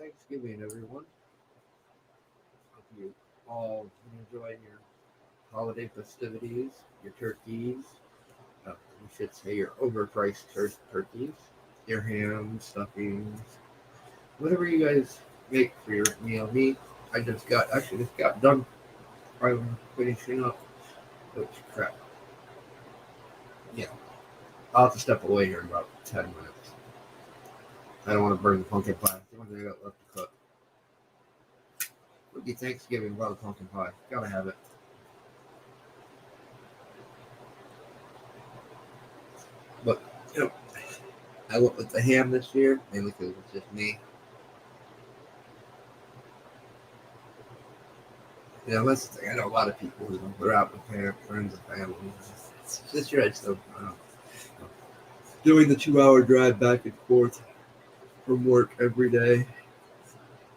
Thanksgiving, everyone. Hope you all enjoying your holiday festivities, your turkeys. We should say your overpriced turkeys, your ham, stuffings, whatever you guys make for your meal. Me, I just got done. I'm finishing up. Which crap. Yeah, I'll have to step away here in about 10 minutes. I don't want to burn the pumpkin pie. The only thing I got left to cook. Would be Thanksgiving without a pumpkin pie. Gotta have it. But you know, I went with the ham this year mainly because it's just me. That's the thing. I know a lot of people who are out with friends and family. This year I still doing the 2 hour drive back and forth from work every day.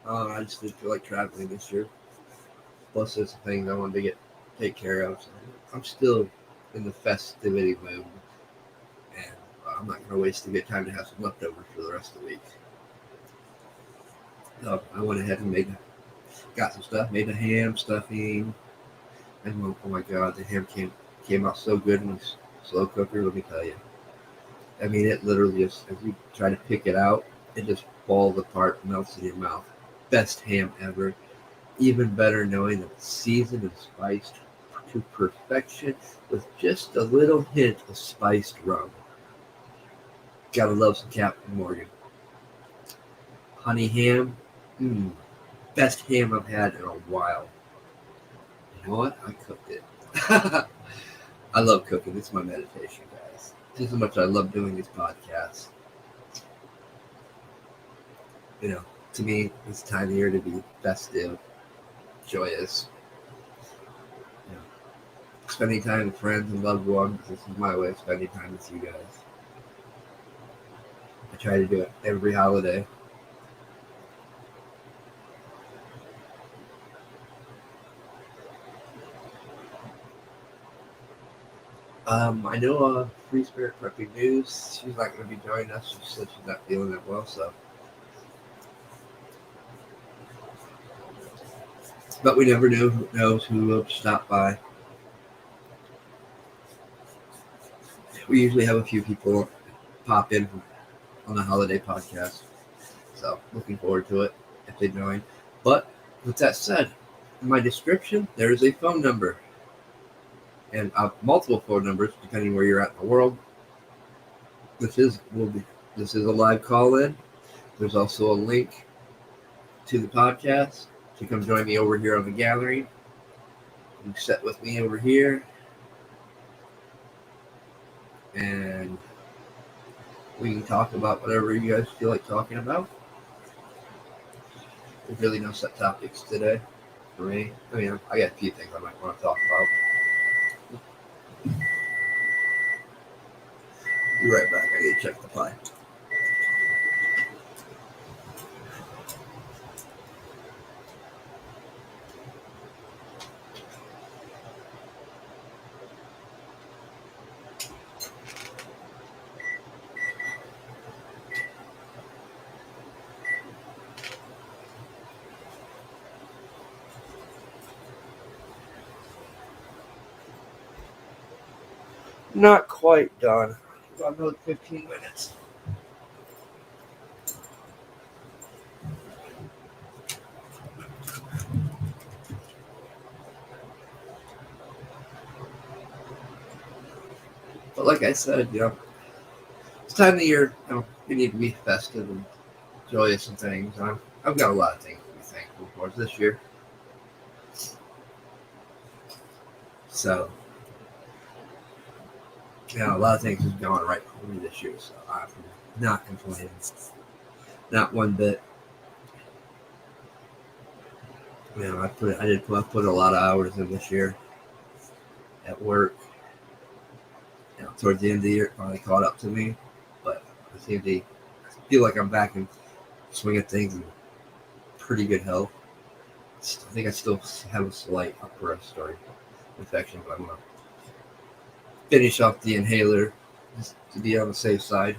I just didn't feel like traveling this year. Plus, there's some things I wanted to take care of. So I'm still in the festivity mood, and I'm not going to waste a good time to have some leftovers for the rest of the week. So I went ahead and got some stuff, made a ham stuffing, and oh my god, the ham came out so good in the slow cooker. Let me tell you. I mean, it literally just, as you try to pick it out, it just falls apart, melts in your mouth. Best ham ever. Even better knowing that it's seasoned and spiced to perfection with just a little hint of spiced rum. Gotta love some Captain Morgan. Honey ham. Best ham I've had in a while. You know what? I cooked it. I love cooking. It's my meditation, guys. Just as much as I love doing these podcasts. To me, it's time of year to be festive, joyous. Spending time with friends and loved ones. This is my way of spending time with you guys. I try to do it every holiday. I know Free Spirit Prepping News. She's not going to be joining us. She said she's not feeling that well, so. But we never know who knows who will stop by. We usually have a few people pop in on the holiday podcast. So looking forward to it if they join. But with that said, in my description, there is a phone number. And multiple phone numbers depending where you're at in the world. This is a live call-in. There's also a link to the podcast to come join me over here on the gallery. You can sit with me over here, and we can talk about whatever you guys feel like talking about. There's really no set topics today for me. I mean, I got a few things I might want to talk about. Be right back. I need to check the pie. Not quite done. About another 15 minutes. But like I said, it's time of the year. We need to be festive and joyous and things. I've got a lot of things to be thankful for this year. So, a lot of things have gone right for me this year. So I'm not complaining, not one bit. I put a lot of hours in this year at work. Towards the end of the year, it finally caught up to me. But I feel like I'm back in swing of things in pretty good health. I think I still have a slight upper respiratory infection, but I'm going to finish off the inhaler just to be on the safe side.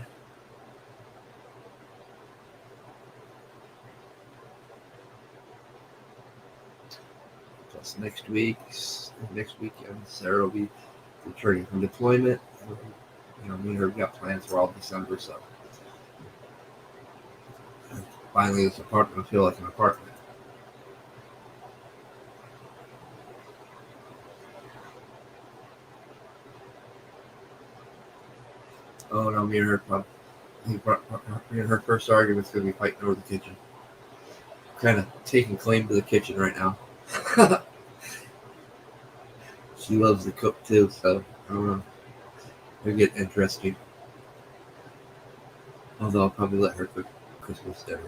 Plus next weekend, Sarah will be returning from deployment. Me and her got plans for all December, so finally this apartment will feel like an apartment. Oh no, me and her first argument's gonna be fighting over the kitchen. Kind of taking claim to the kitchen right now. She loves to cook too, so I don't know. It'll get interesting. Although I'll probably let her cook Christmas dinner.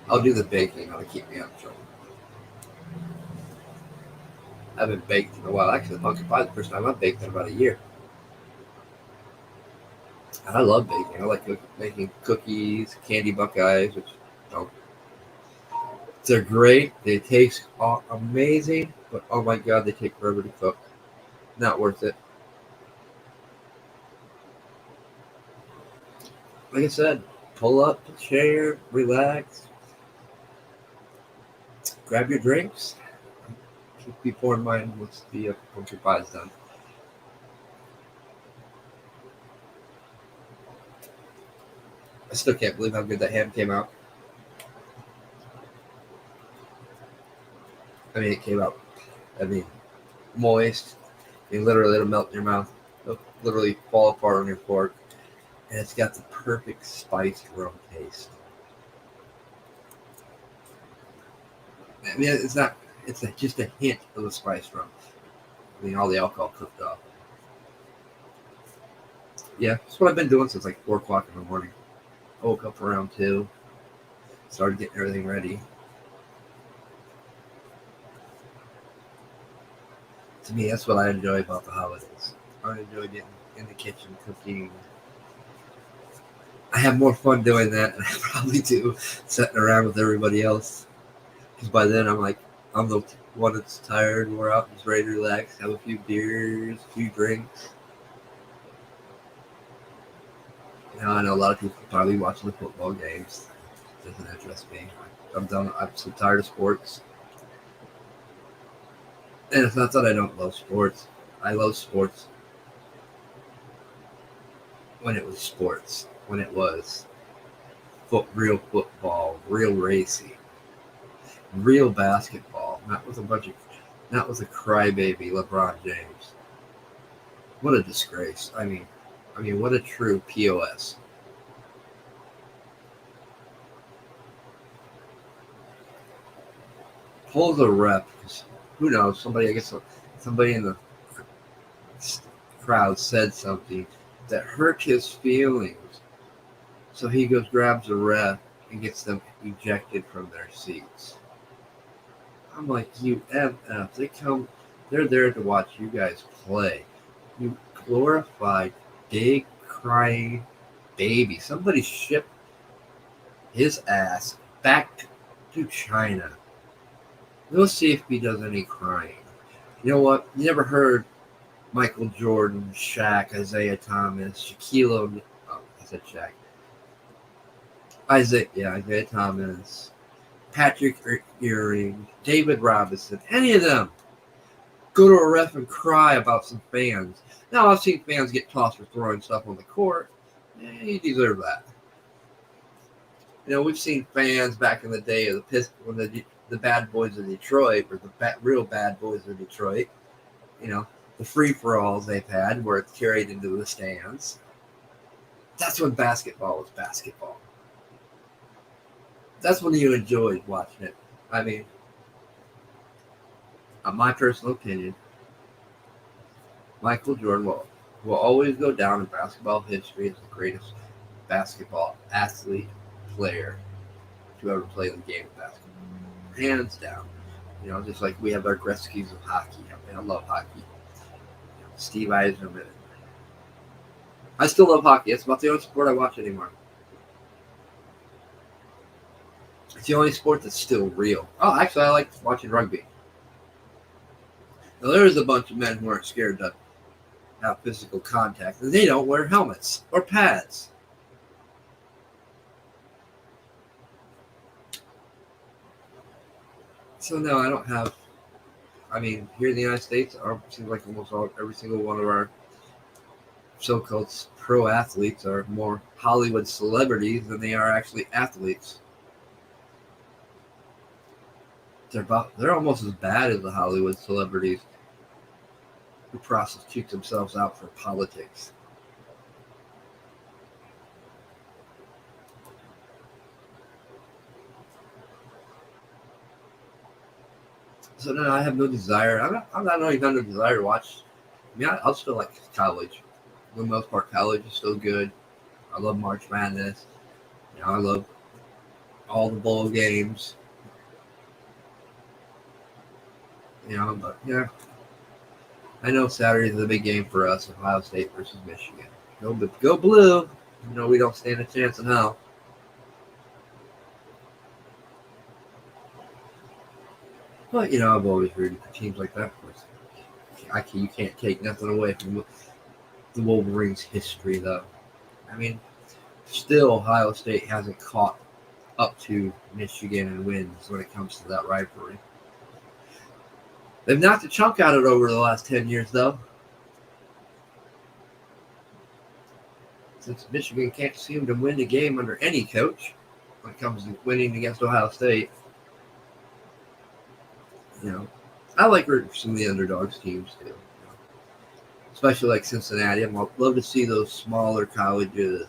I'll do the baking. That'll keep me out of trouble. I haven't baked in a while. Actually, the pumpkin pie, the first time I baked in about a year. And I love baking. I like making cookies, candy buckeyes, which don't. They're great. They taste amazing, but oh my god, they take forever to cook. Not worth it. Like I said, pull up, chair, relax, grab your drinks. Keep before in mind once the pumpkin pie is done. I still can't believe how good that ham came out. It came out. Moist. Literally, it'll melt in your mouth. It'll literally fall apart on your fork. And it's got the perfect spiced rum taste. It's not. It's just a hint of the spiced rum. All the alcohol cooked off. Yeah, that's what I've been doing since like 4 o'clock in the morning. I woke up around 2. Started getting everything ready. To me, that's what I enjoy about the holidays. I enjoy getting in the kitchen, cooking. I have more fun doing that than I probably do sitting around with everybody else. Because by then, I'm the one that's tired, wore out, just ready to relax, have a few beers, a few drinks. I know a lot of people probably watching the football games. It doesn't interest me. I'm done. I'm so tired of sports. And it's not that I don't love sports. I love sports when it was sports. When it was real football, real racing, real basketball. Not with a crybaby LeBron James. What a disgrace. What a true POS. Pull the rep. Who knows? Somebody in the crowd said something that hurt his feelings. So he grabs a ref, and gets them ejected from their seats. I'm like, you MF. They're there to watch you guys play. You glorified, big, crying baby. Somebody shipped his ass back to China. We'll see if he does any crying. You know what? You never heard Michael Jordan, Shaq, Isaiah Thomas, Shaquille O'Neal. Oh, I said Shaq. Isaiah Thomas, Patrick Ewing, David Robinson, any of them go to a ref and cry about some fans. Now, I've seen fans get tossed for throwing stuff on the court. You deserve that. We've seen fans back in the day of when the bad boys of Detroit, or the real bad boys of Detroit, the free-for-alls they've had where it's carried into the stands. That's when basketball was basketball. That's when you enjoyed watching it. In my personal opinion, Michael Jordan will always go down in basketball history as the greatest basketball athlete, player to ever play the game of basketball. Hands down. Just like we have our Gretzky's of hockey. I love hockey. Steve Eisenman. I still love hockey. It's about the only sport I watch anymore. It's the only sport that's still real. Oh, actually, I like watching rugby. Now, there's a bunch of men who aren't scared to have physical contact, and they don't wear helmets or pads. So no, I don't have. I mean, here in the United States, it seems like every single one of our so-called pro athletes are more Hollywood celebrities than they are actually athletes. They're almost as bad as the Hollywood celebrities who prostitute themselves out for politics. So no, I have no desire. I'm not only got no desire to watch. I mean, I'll still like college. For the most part, college is still good. I love March Madness. I love all the bowl games. But yeah, I know Saturday's a big game for us, Ohio State versus Michigan. Go blue. We don't stand a chance in hell. But I've always rooted for teams like that. You can't take nothing away from the Wolverines' history, though. I mean, still Ohio State hasn't caught up to Michigan and wins when it comes to that rivalry. They've knocked a chunk out of it over the last 10 years, though. Since Michigan can't seem to win a game under any coach when it comes to winning against Ohio State. I like rooting for some of the underdogs teams, too. Especially like Cincinnati. I'd love to see those smaller colleges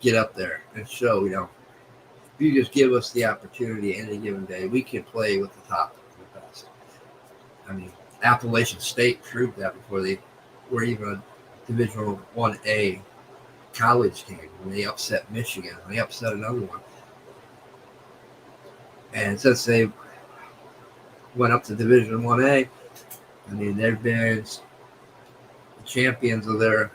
get up there and show, if you just give us the opportunity any given day, we can play with the top of the best. I mean, Appalachian State proved that before they were even a Division 1A college team when they upset Michigan. They upset another one. And since they went up to Division 1A, I mean, they've been the champions of their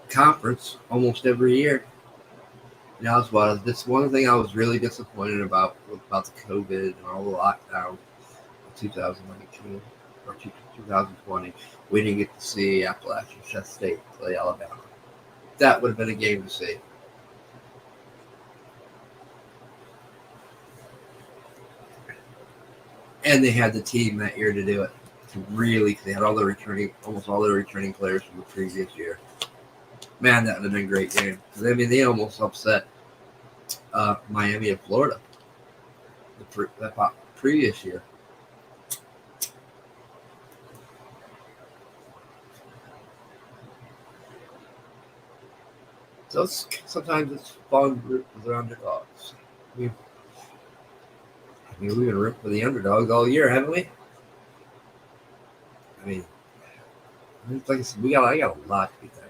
conference almost every year. That's one thing I was really disappointed about the COVID and all the lockdown in 2019 or 2020. We didn't get to see Appalachian State play Alabama. That would have been a game to see. And they had the team that year to do it. They had almost all the returning players from the previous year. Man, that would have been a great game. I mean, they almost upset Miami of Florida that previous year. So sometimes it's fun to root for the underdogs. We've been rooting for the underdogs all year, haven't we? I mean, like I said, I got a lot to be thankful.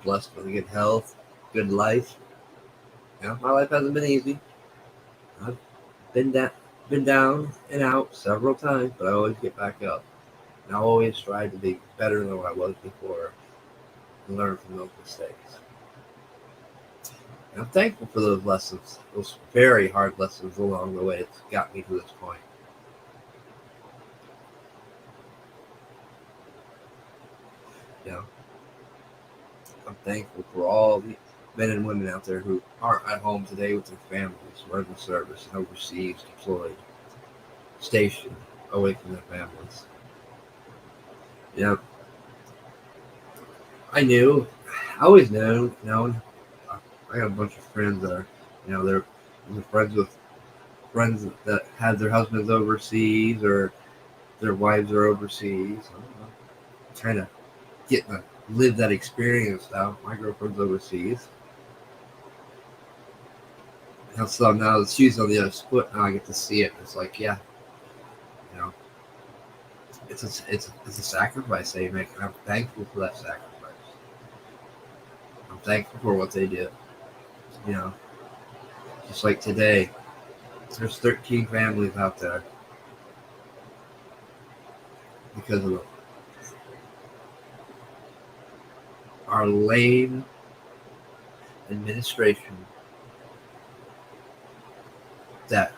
Blessed with good health, good life. My life hasn't been easy. I've been down and out several times, but I always get back up. And I always strive to be better than I was before and learn from those mistakes. And I'm thankful for those lessons, those very hard lessons along the way. It's got me to this point. I'm thankful for all the men and women out there who aren't at home today with their families, who are in the service and overseas, deployed, stationed, away from their families. I always known. I got a bunch of friends that are, they're friends with friends that have their husbands overseas or their wives are overseas. Trying to get to live that experience now. My girlfriend's overseas. And so now that she's on the other split, now I get to see it. It's like, yeah, it's a sacrifice they make, and I'm thankful for that sacrifice. I'm thankful for what they did. Just like today, there's 13 families out there because of our lame administration that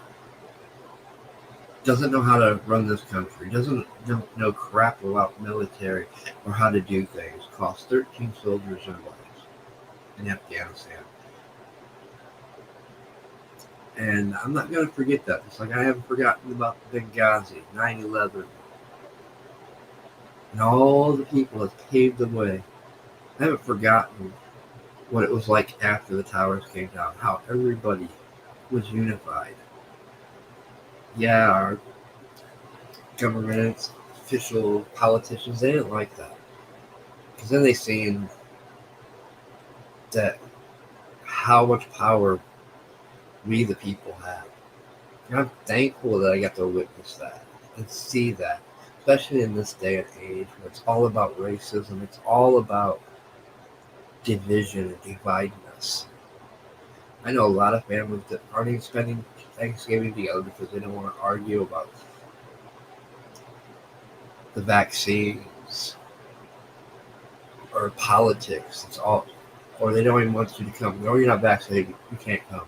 doesn't know how to run this country, doesn't know crap about military or how to do things, cost 13 soldiers their lives in Afghanistan. And I'm not going to forget that. It's like I haven't forgotten about Benghazi, 9/11, and all the people that paved the way. I haven't forgotten what it was like after the towers came down, how everybody was unified. Yeah, our government, official politicians, they didn't like that. Because then they seen that how much power we the people have. And I'm thankful that I got to witness that and see that, especially in this day and age where it's all about racism, it's all about division and dividing us. I know a lot of families that aren't even spending Thanksgiving together because they don't want to argue about the vaccines or politics. It's all, or they don't even want you to come. No, you're not vaccinated. You can't come.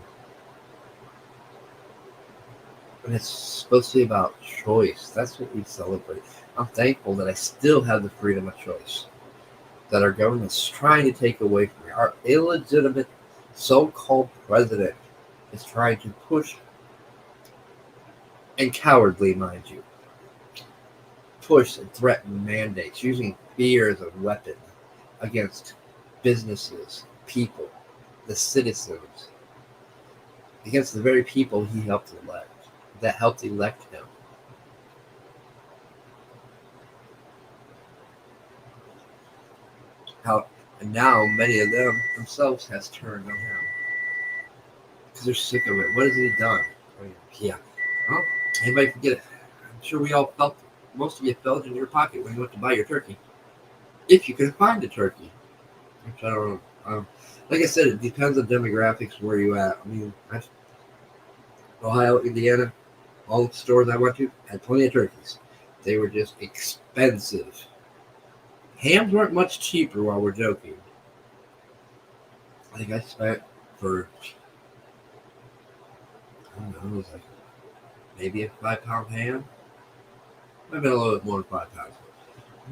And it's supposed to be about choice. That's what we celebrate. I'm thankful that I still have the freedom of choice that our government's trying to take away from me. Our illegitimate so-called president is trying to push, and cowardly, mind you, push and threaten mandates using fear as a weapon against businesses, people, the citizens, against the very people he helped elect, that helped elect him. How, and now many of them themselves has turned on him because they're sick of it. What has he done? I mean, yeah. Well, anybody forget it? I'm sure we all felt, most of you felt in your pocket when you went to buy your turkey. If you could find a turkey. Which I don't know. Like I said, it depends on demographics where you at. I mean, Ohio, Indiana, all the stores I went to had plenty of turkeys. They were just expensive. Hams weren't much cheaper while we're joking. I think I spent for, I don't know, it was like maybe a 5 pound ham. Might have been a little bit more than 5 pounds.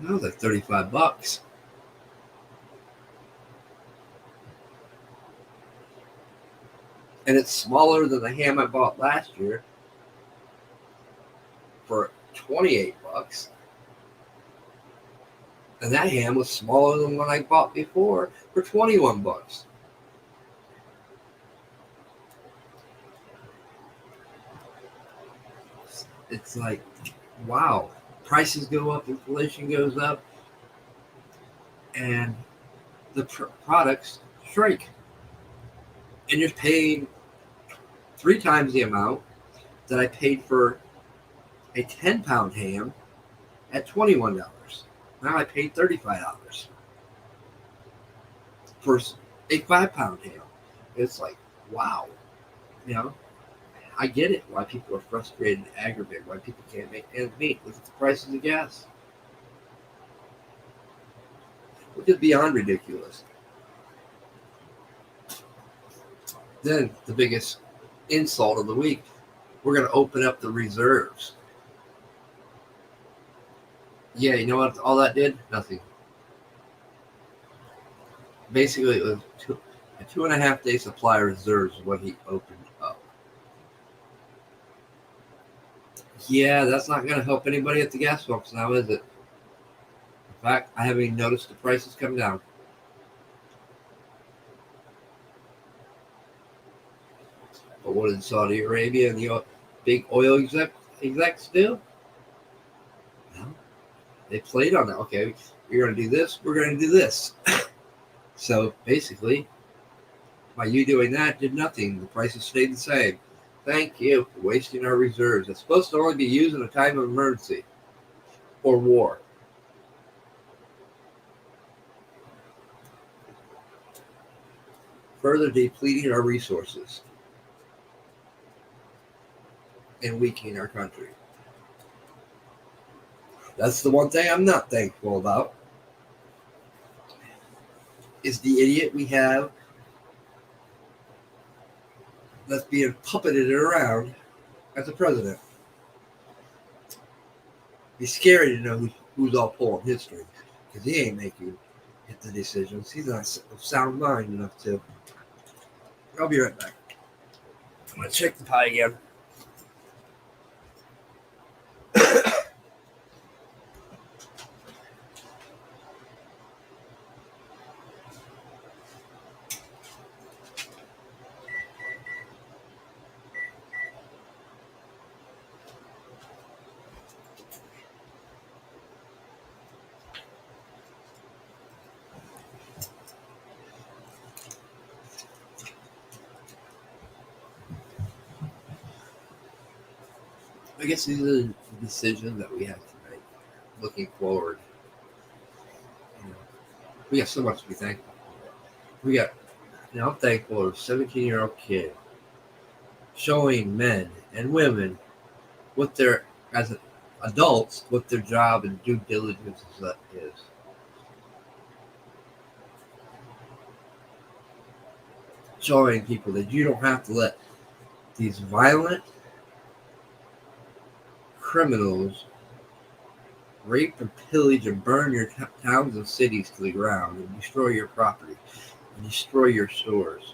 That was like $35. And it's smaller than the ham I bought last year for $28. And that ham was smaller than what I bought before for $21. It's like, wow. Prices go up, inflation goes up, and the products shrink. And you're paying 3 times the amount that I paid for a 10-pound ham at $21. Now I paid $35 for a 5 pound ham. It's like, wow. You know, I get it why people are frustrated and aggravated, why people can't make ends meet. Look at the prices of gas, which is beyond ridiculous. Then the biggest insult of the week, we're going to open up the reserves. Yeah, you know what all that did? Nothing. Basically, it was a 2.5 day supply of reserves is what he opened up. Yeah, that's not going to help anybody at the gas pumps now, is it? In fact, I haven't even noticed the prices come down. But what did Saudi Arabia and the big oil execs do? Well, they played on that. Okay, you're going to do this, we're going to do this. So basically, by you doing that, did nothing. The prices stayed the same. Thank you for wasting our reserves. It's supposed to only be used in a time of emergency or war. Further depleting our resources and weakening our country. That's the one thing I'm not thankful about, is the idiot we have that's being puppeted around as a president. It's scary to know who's all pulling his strings, because he ain't making the decisions. He's not of sound mind enough to. I'll be right back. I'm gonna check the pie again. I guess these are the decisions that we have to make looking forward. You know, we got so much to be thankful for. I'm thankful for a 17-year-old kid showing men and women what their, as adults, what their job and due diligence is. Showing people that you don't have to let these violent criminals rape and pillage and burn your towns and cities to the ground and destroy your property and destroy your stores.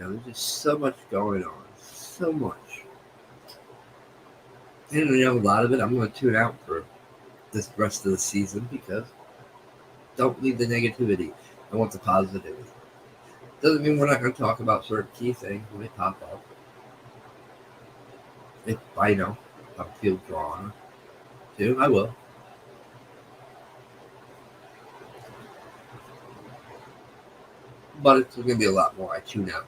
There's just so much going on. So much. And a lot of it I'm going to tune out for this rest of the season because don't need the negativity. I want the positivity. Doesn't mean we're not going to talk about certain key things when they pop up. If I feel drawn to, I will. But it's going to be a lot more. I tune out.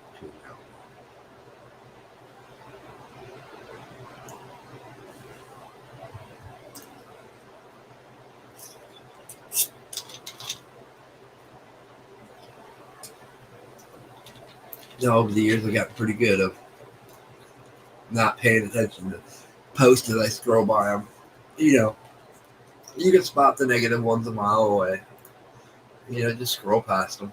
Over the years, I got pretty good of not paying attention to posts as I scroll by them. You can spot the negative ones a mile away. Just scroll past them.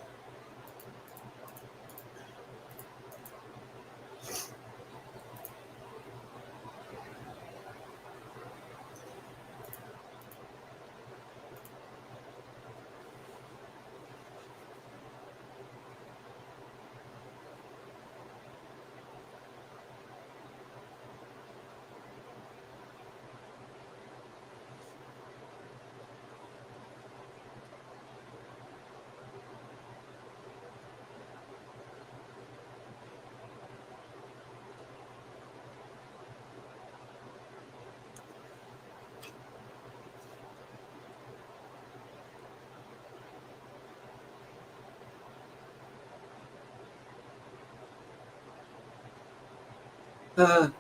That'd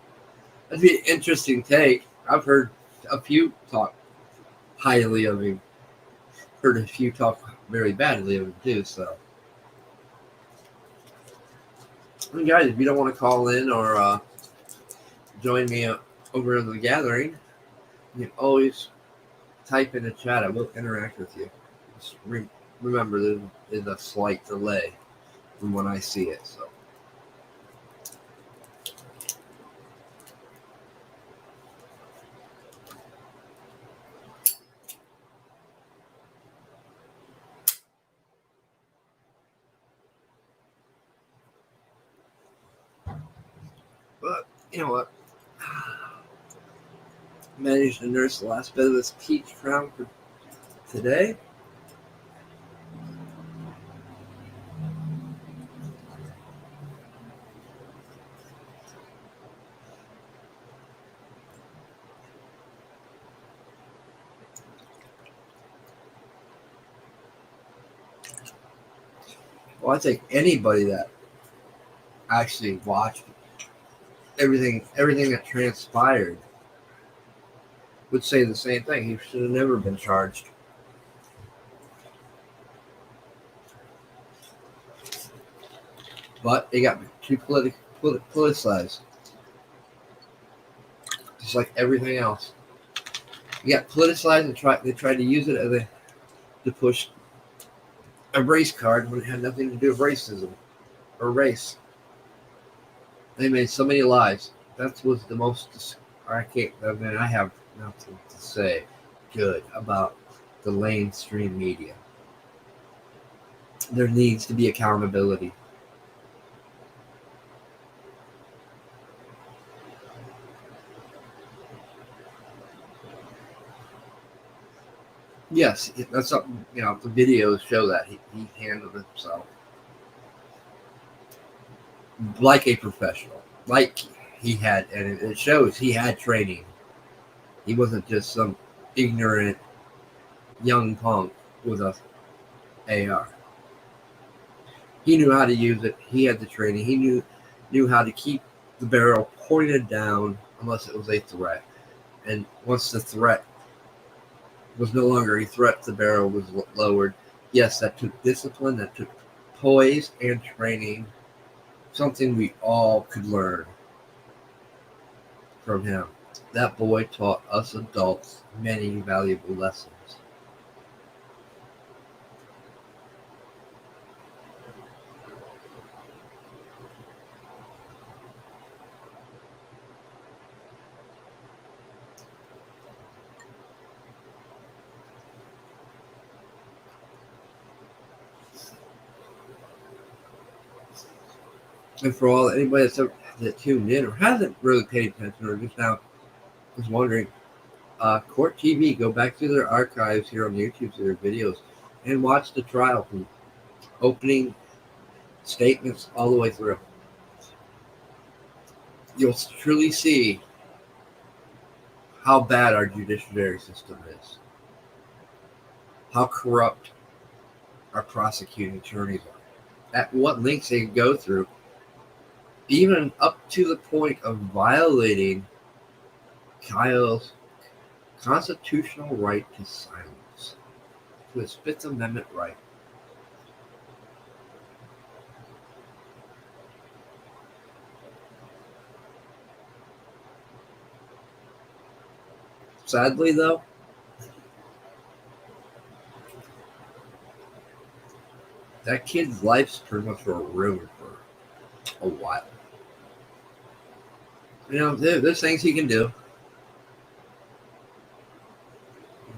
be an interesting take. I've heard a few talk highly of him. Heard a few talk very badly of him too. So, and guys, if you don't want to call in or join me over in the gathering, you can always type in the chat. I will interact with you. Just remember, there is a slight delay from when I see it. So. But you know what? Managed to nurse the last bit of this peach crown for today. Well, I think anybody that actually watched everything that transpired would say the same thing. He should have never been charged. But it got too politicized. Just like everything else. It got politicized and they tried to use it to push a race card when it had nothing to do with racism or race. They made so many lies. That was the most. I can't. I mean, I have nothing to say good about the mainstream media. There needs to be accountability. Yes, that's something. The videos show that he handled himself like a professional, like he had, and it shows he had training. He wasn't just some ignorant young punk with a AR. He knew how to use it. He had the training. He knew how to keep the barrel pointed down unless it was a threat. And once the threat was no longer a threat, the barrel was lowered. Yes, that took discipline, that took poise and training, something we all could learn from him. That boy taught us adults many valuable lessons. And for all anybody that tuned in or hasn't really paid attention or just now is wondering, Court TV, go back to their archives here on YouTube, to their videos, and watch the trial from opening statements all the way through. You'll truly see how bad our judiciary system is, how corrupt our prosecuting attorneys are, at what lengths they go through, even up to the point of violating Kyle's constitutional right to silence, to his Fifth Amendment right. Sadly, though, that kid's life's pretty much ruined for a while. There's things he can do,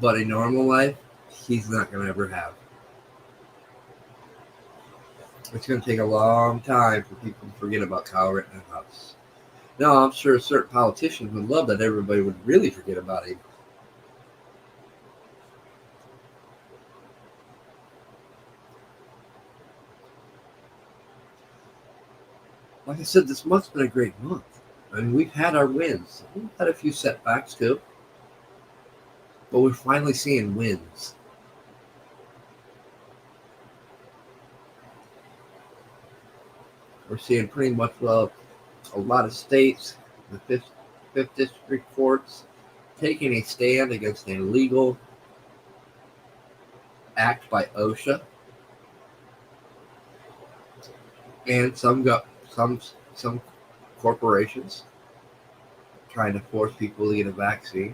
but a normal life, he's not going to ever have. It's going to take a long time for people to forget about Kyle Rittenhouse. Now, I'm sure certain politicians would love that everybody would really forget about him. Like I said, this month's been a great month. I mean, we've had our wins. We've had a few setbacks too, but we're finally seeing wins. We're seeing pretty much, well, a lot of states, the fifth district courts, taking a stand against an illegal act by OSHA, and some corporations trying to force people to get a vaccine.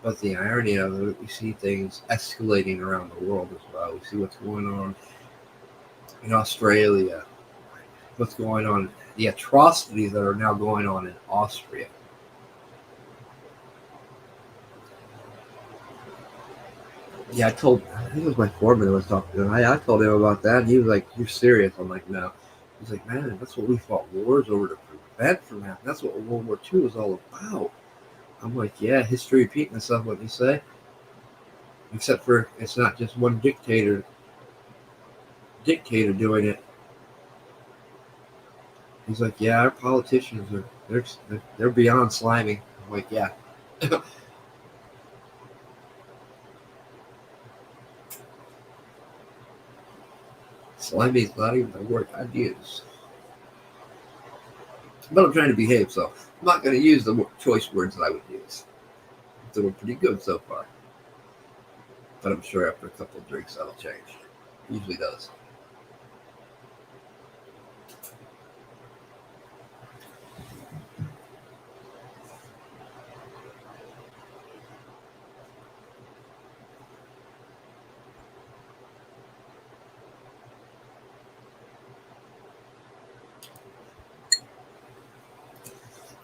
But the irony of it, we see things escalating around the world as well. We see what's going on in Australia, what's going on, the atrocities that are now going on in Austria. Yeah, I think it was my foreman that was talking to him. I told him about that, and he was like, "You're serious?" I'm like, "No." He's like, "Man, that's what we fought wars over, to prevent from happening. That's what World War II was all about." I'm like, "Yeah, history repeating itself, what you say." Except for it's not just one dictator doing it. He's like, "Yeah, our politicians they're beyond slimy." I'm like, "Yeah." Slimy is not even the word I'd use. But I'm trying to behave, so I'm not going to use the choice words that I would use. They were pretty good so far. But I'm sure after a couple of drinks that'll change. It usually does.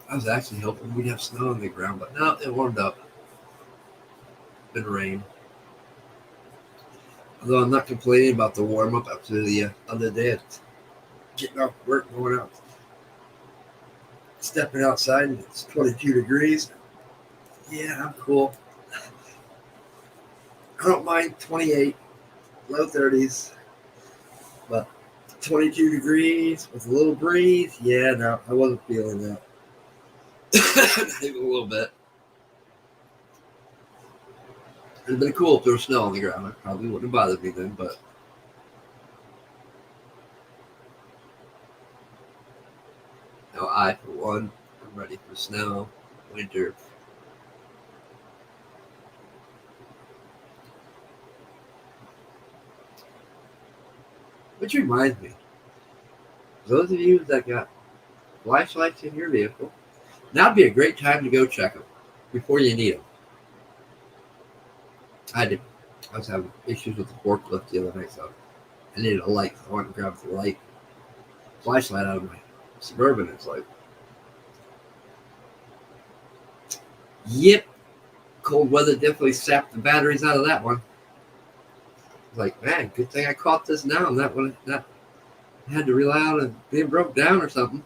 I was actually hoping we'd have snow on the ground, but no, it warmed up. Been rain. Although I'm not complaining about the warm up after the other day. It's getting off work, going out, stepping outside, and it's 22 degrees. Yeah, I'm cool. I don't mind 28, low 30s, but 22 degrees with a little breeze. Yeah, no, I wasn't feeling that. Not even a little bit. It'd been cool if there was snow on the ground. It probably wouldn't have bothered me then, but no, I, for one, I'm ready for snow, winter. Which reminds me, those of you that got flashlights in your vehicle, now'd be a great time to go check them before you need them. I did. I was having issues with the forklift the other night, so I needed a light. I went and grabbed the light, flashlight out of my Suburban. It's like, yep, cold weather definitely sapped the batteries out of that one. Like, man, good thing I caught this now. And that one, that had to rely on it being broke down or something.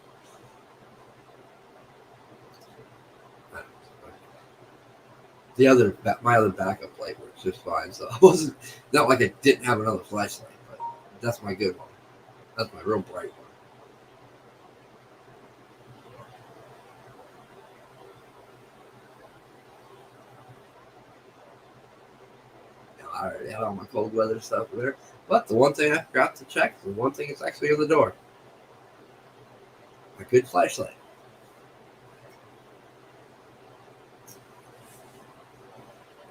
My other backup light works just fine. So I wasn't, not like I didn't have another flashlight, but that's my good one. That's my real bright one. I already had all my cold weather stuff there. But the one thing I forgot to check, the one thing that's actually on the door, a good flashlight.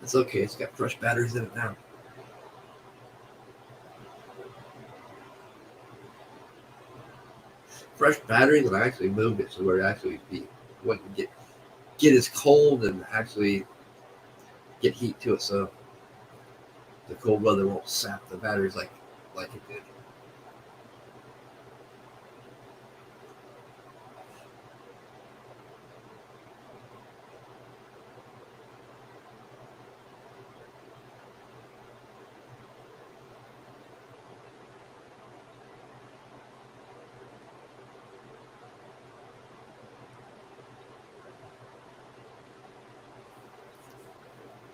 It's okay. It's got fresh batteries in it now. Fresh batteries, and I actually moved it so where it actually wouldn't get as cold and actually get heat to it, so the cold weather won't sap the batteries like it did.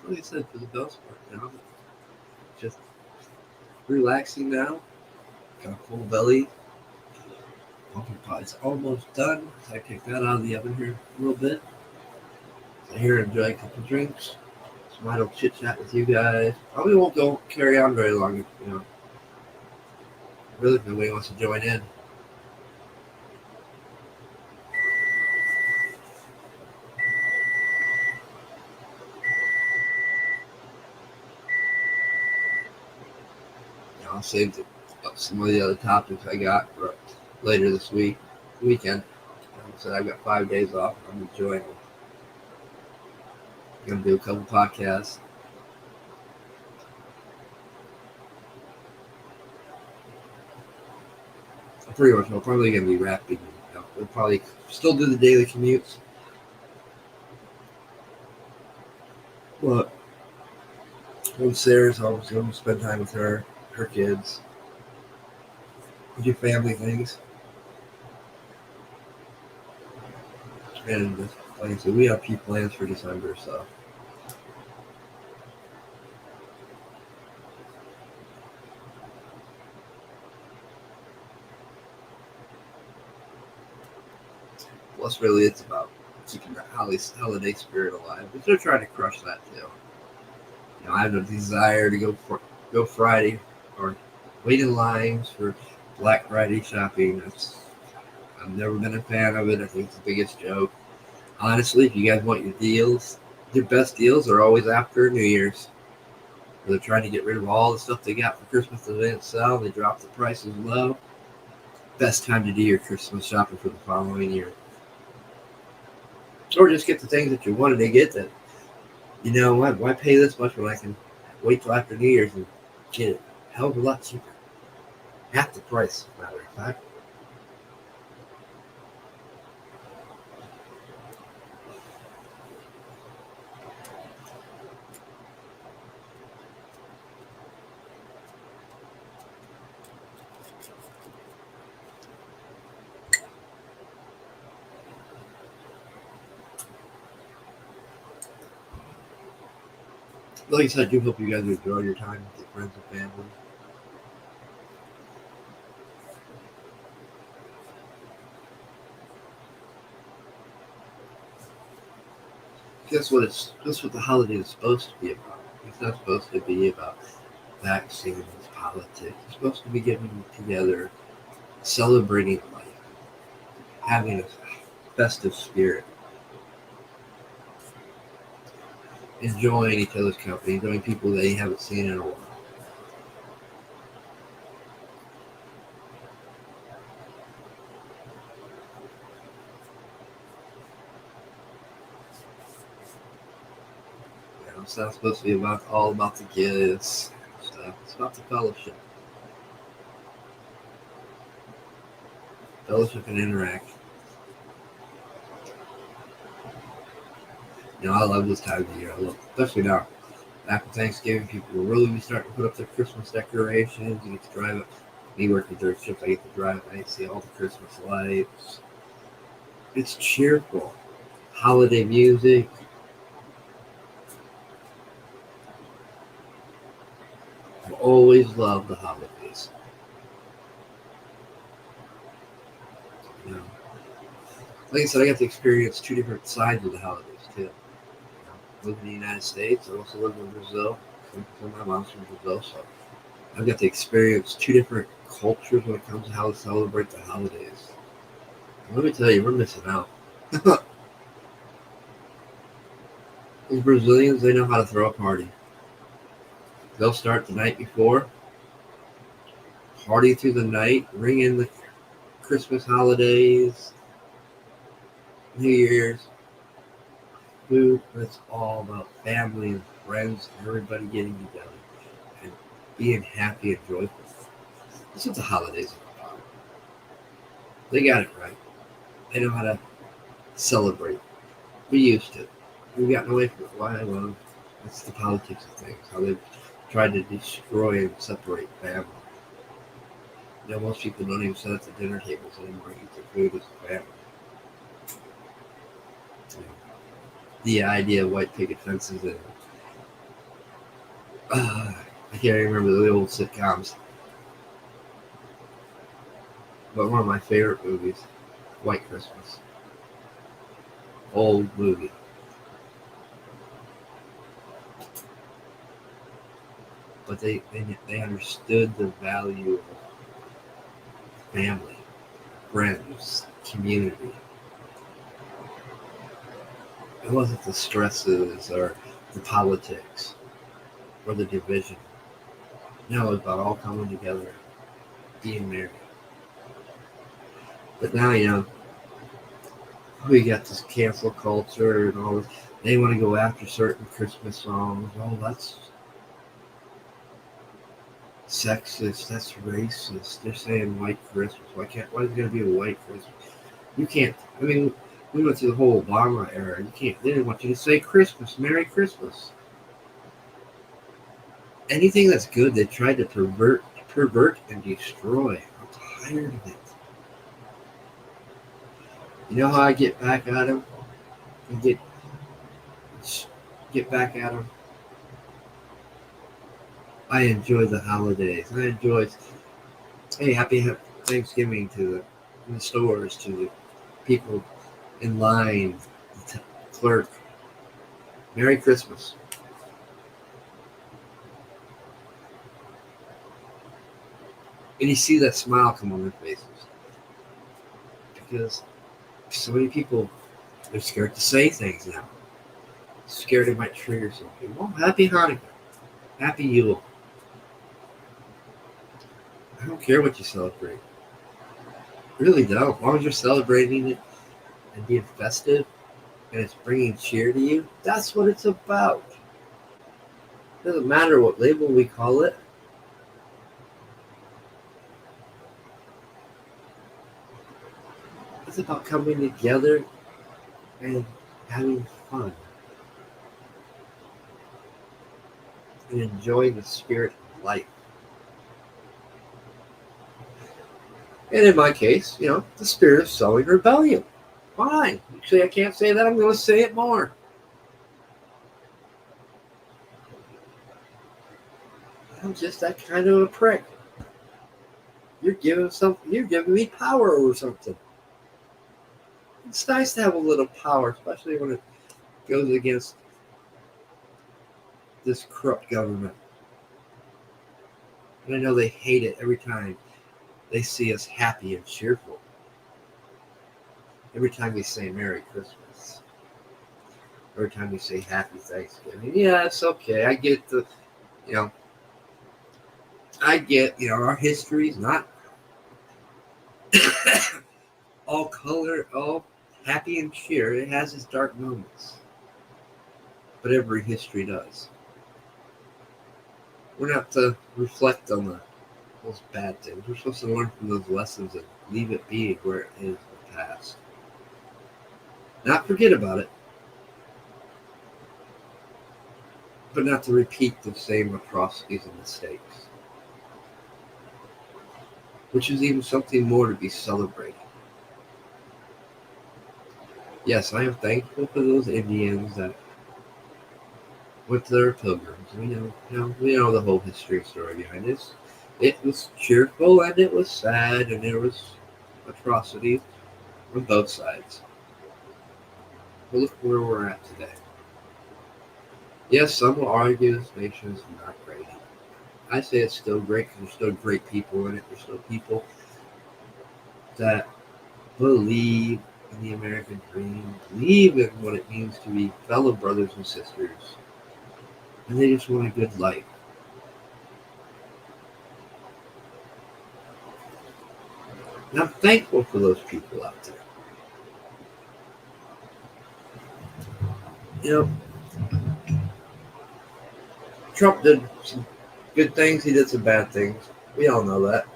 Like I said, for the most part, just relaxing now. Got a full belly. Pumpkin pie's almost done. I take that out of the oven here a little bit. So here, enjoy a couple drinks. Some idle chit chat with you guys. Probably won't go carry on very long, really, if nobody wants to join in. I'll save some of the other topics I got for later this weekend. Like I said, I've got 5 days off. I'm enjoying it. I'm gonna do a couple podcasts. Pretty much, I'm probably gonna be wrapping. We'll probably still do the daily commutes, but when Sarah's home, so I'm gonna spend time with her kids, do family things, and like I said, we have few plans for December, so. Plus, really, it's about keeping the holiday spirit alive. But they're trying to crush that too. I have no desire to go Friday or wait in lines for Black Friday shopping. I've never been a fan of it. I think it's the biggest joke. Honestly, if you guys want your deals, your best deals are always after New Year's. They're trying to get rid of all the stuff they got for Christmas event sale. They drop the prices low. Best time to do your Christmas shopping for the following year. Or just get the things that you wanted to get that, why pay this much when I can wait till after New Year's and get it a hell of a lot cheaper. Half the price, matter of fact. Like I said, I do hope you guys enjoy your time with your friends and family. That's what the holiday is supposed to be about. It's not supposed to be about vaccines, politics. It's supposed to be getting together, celebrating life, having a festive spirit, enjoying each other's company, enjoying people that you haven't seen in a while. It's not supposed to be about all about the gifts and stuff. It's about the fellowship and interaction. I love this time of year. I love, especially now after Thanksgiving, people will really be starting to put up their Christmas decorations. You get to drive it. Me working third shift, I get to drive it. I see all the Christmas lights. It's cheerful. Holiday music. I've always loved the holidays. You know, like I said, I got to experience two different sides of the holidays too. Lived in the United States. I also lived in Brazil. My mom's from Brazil, so I've got to experience two different cultures when it comes to how to celebrate the holidays. And let me tell you, we're missing out. Those Brazilians, they know how to throw a party. They'll start the night before, party through the night, ring in the Christmas holidays, New Year's, food. It's all about family and friends, everybody getting together and being happy and joyful. That's what the holidays are about. They got it right. They know how to celebrate. We used to. We've gotten away from it. Why? Well, it's the politics of things. How they've tried to destroy and separate family. Most people don't even sit at the dinner tables anymore and eat their food as a family. The idea of white picket fences and I can't remember the old sitcoms, but one of my favorite movies, White Christmas. Old movie. But they understood the value of family, friends, community. It wasn't the stresses or the politics or the division. No, it was about all coming together, being married. But now, we got this cancel culture and all this. They want to go after certain Christmas songs. Oh, that's sexist. That's racist. They're saying white Christmas. Why is it going to be a white Christmas? You can't. I mean, we went through the whole Obama era. You can't. They didn't want you to say Christmas. Merry Christmas. Anything that's good, they tried to pervert and destroy. I'm tired of it. You know how I get back at them? And get back at them? I enjoy the holidays. I enjoy, hey, happy Thanksgiving to the stores, to the people in line, the clerk. Merry Christmas. And you see that smile come on their faces. Because so many people, they're scared to say things now. Scared it might trigger something. Well, happy Hanukkah. Happy Yule. I don't care what you celebrate. Really don't. As long as you're celebrating it and being festive and it's bringing cheer to you, that's what it's about. It doesn't matter what label we call it. It's about coming together and having fun and enjoying the spirit of life. And in my case, the spirit of sowing rebellion. Fine. Actually, I can't say that. I'm going to say it more. I'm just that kind of a prick. You're giving me power over something. It's nice to have a little power, especially when it goes against this corrupt government. And I know they hate it every time they see us happy and cheerful. Every time we say Merry Christmas. Every time we say Happy Thanksgiving. Yeah, it's okay. You know, our history is not all color, all happy and cheer. It has its dark moments. But every history does. We're not to reflect on those bad things. We're supposed to learn from those lessons and leave it be where it is in the past. Not forget about it, but not to repeat the same atrocities and mistakes. Which is even something more to be celebrated. Yes, I am thankful for those Indians that went to their pilgrims. We know the whole history story behind this. It was cheerful and it was sad and there was atrocities on both sides. But look where we're at today. Yes, some will argue this nation is not great. I say it's still great because there's still great people in it. There's still people that believe in the American dream, believe in what it means to be fellow brothers and sisters, and they just want a good life. And I'm thankful for those people out there. You know, Trump did some good things, he did some bad things. We all know that.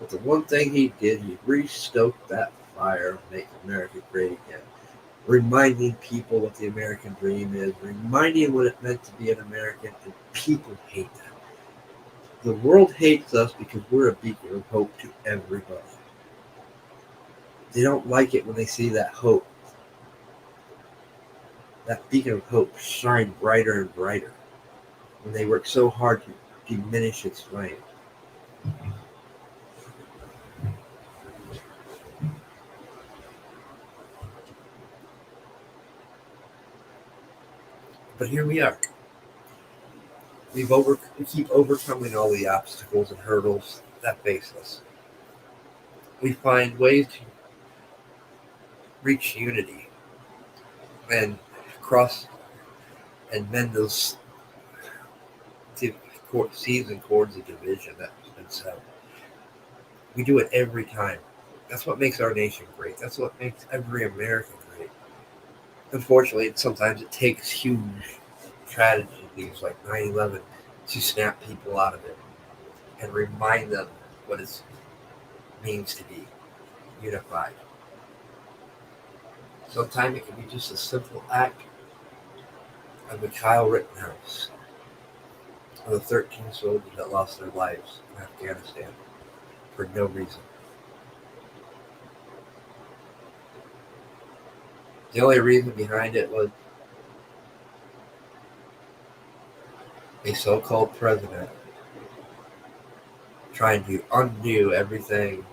But the one thing he did, he re-stoked that fire of Make America Great Again. Reminding people what the American dream is, reminding what it meant to be an American, and people hate that. The world hates us because we're a beacon of hope to everybody. They don't like it when they see that hope, that beacon of hope shine brighter and brighter when they work so hard to diminish its flame. But here we are. We keep overcoming all the obstacles and hurdles that face us. We find ways to reach unity and cross and mend those seas and cords of division that's been set. We do it every time. That's what makes our nation great. That's what makes every American great. Unfortunately, sometimes it takes huge tragedies like 9/11 to snap people out of it and remind them what it means to be unified. Sometimes it can be just a simple act of the Kyle Rittenhouse, of the 13 soldiers that lost their lives in Afghanistan for no reason. The only reason behind it was a so-called president trying to undo everything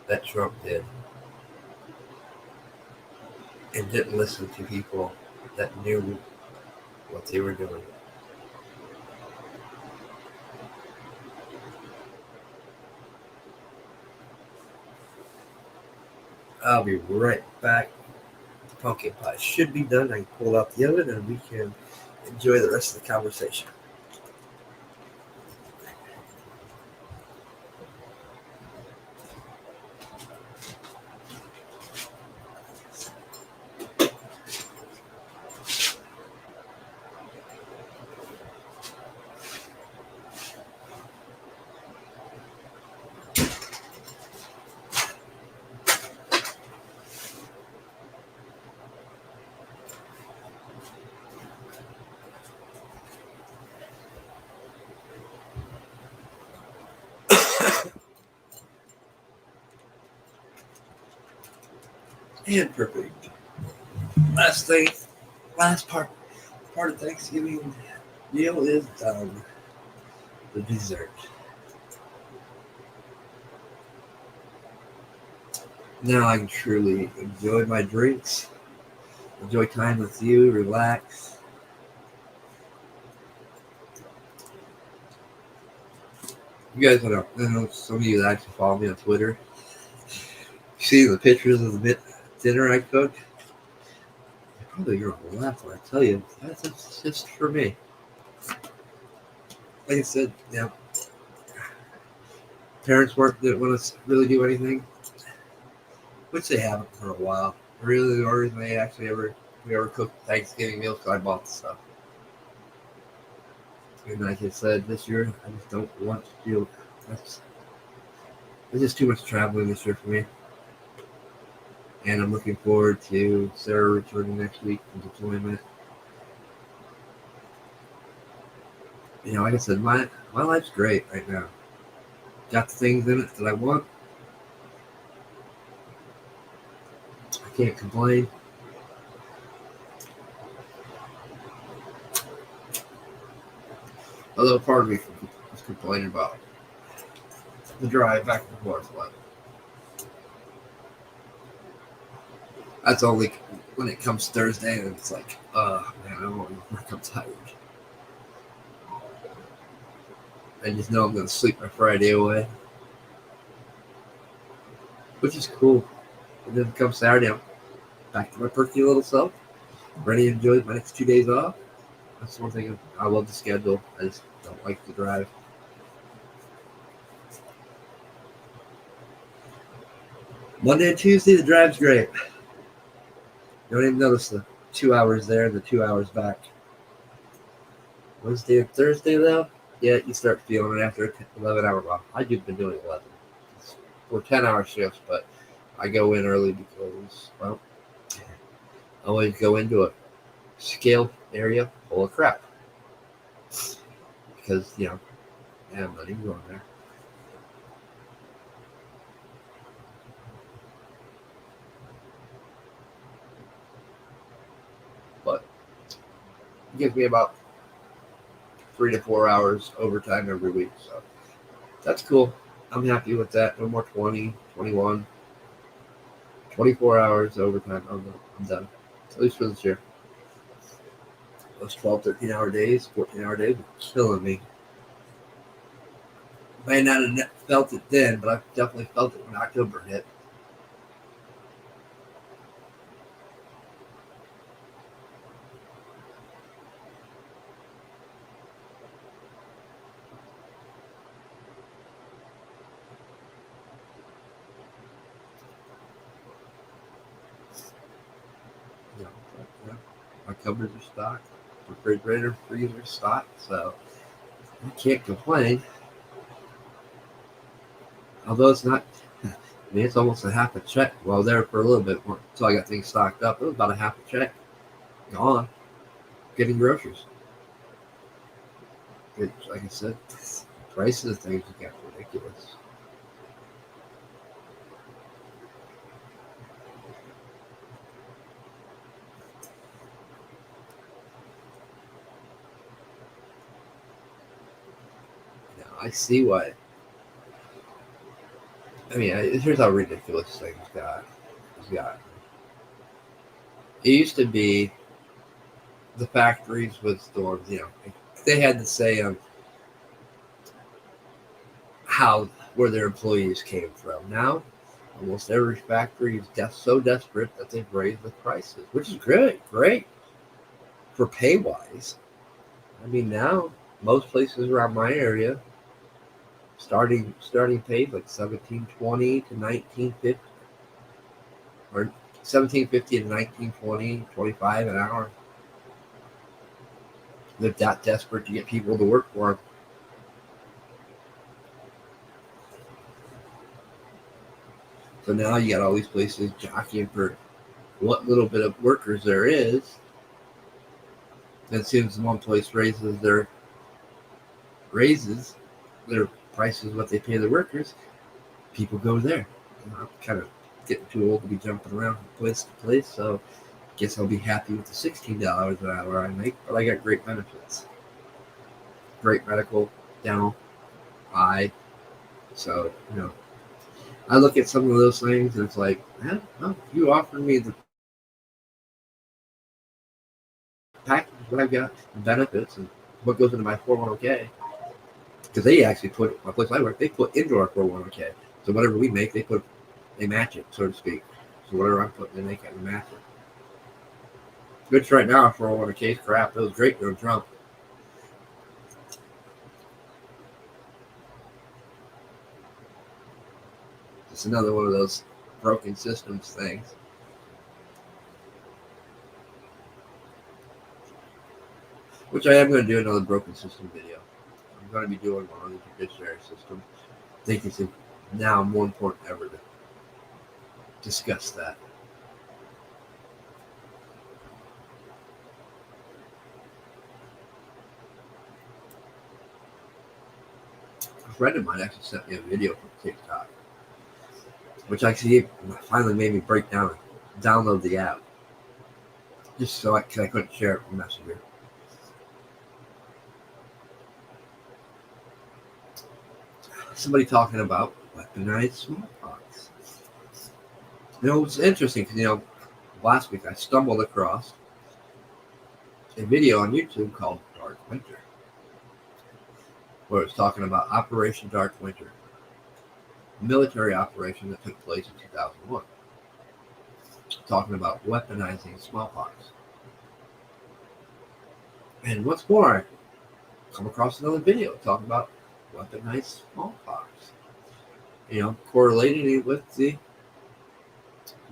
that Trump did and didn't listen to people that knew what they were doing. I'll be right back. The pumpkin pie should be done. I can pull it out the oven and we can enjoy the rest of the conversation. And perfect. Last part of Thanksgiving Meal is done. The dessert. Now I can truly enjoy my drinks, enjoy time with you, relax. You guys I know some of you that actually follow me on Twitter. You see the pictures of the dinner I cooked? You're probably going to laugh when I tell you that's just for me. Like I said, parents didn't want to really do anything, which they haven't for a while. Really, the only reason we ever cooked Thanksgiving meals because I bought the stuff. And like I said, this year I just don't want to do. That's There's just too much traveling this year for me. And I'm looking forward to Sarah returning next week from deployment. Like I said, my life's great right now. Got the things in it that I want. I can't complain. Although part of me was complaining about the drive back and forth, but that's only when it comes Thursday and it's like, man, I don't want to work. I'm tired. I just know I'm going to sleep my Friday away, which is cool. And then come Saturday, I'm back to my perky little self, ready to enjoy my next 2 days off. That's one thing I love the schedule. I just don't like to drive. Monday and Tuesday, the drive's great. You don't even notice the 2 hours there and the 2 hours back. Wednesday and Thursday, though, yeah, you start feeling it after 11-hour block. I've been doing 11. We're 10-hour shifts, but I go in early because, well, I always go into a scale area full of crap. Because, I'm not even going there. But it gives me about 3 to 4 hours overtime every week. So that's cool. I'm happy with that. No more 20, 21, 24 hours overtime. I'm done. At least for this year. Those 12, 13-hour days, 14-hour days were killing me. May not have felt it then, but I definitely felt it when October hit. My cupboards are stocked, refrigerator, freezer stocked, so I can't complain. Although it's not, it's almost a half a check. Well, there for a little bit more until I got things stocked up. It was about a half a check gone getting groceries. Like I said, prices of things have got ridiculous. I see why. Here's how ridiculous things got. It used to be the factories with stores. They had to say on where their employees came from. Now, almost every factory is so desperate that they've raised the prices, which is great for pay wise. Now most places around my area starting pay like $17.20 to $19.50, or $17.50 to $19.20, $25 an hour. They're that desperate to get people to work for them. So now you got all these places jockeying for what little bit of workers there is. And as soon as one place raises their prices, what they pay the workers, people go there. I'm kind of getting too old to be jumping around from place to place, so I guess I'll be happy with the $16 an hour I make, but I got great benefits. great medical, dental, eye. So, I look at some of those things and it's like, well, you offered me the package what I've got, the benefits, and what goes into my 401k. Because they actually put, my place I work, they put into our 401k. So whatever we make, they match it, so to speak. So whatever I'm putting in, they can match it. Which right now, 401k is crap. It was great during Trump. It's another one of those broken systems things. Which I am going to do another broken system video. I'm going to be doing one on the judiciary system. I think it's now more important than ever to discuss that. A friend of mine actually sent me a video from TikTok, which actually finally made me break down and download the app, just so I couldn't share it with Messenger. Somebody talking about weaponized smallpox. It's interesting because last week I stumbled across a video on YouTube called Dark Winter, where it's talking about Operation Dark Winter, a military operation that took place in 2001, talking about weaponizing smallpox. And what's more, I come across another video talking about weaponized smallpox, correlating it with the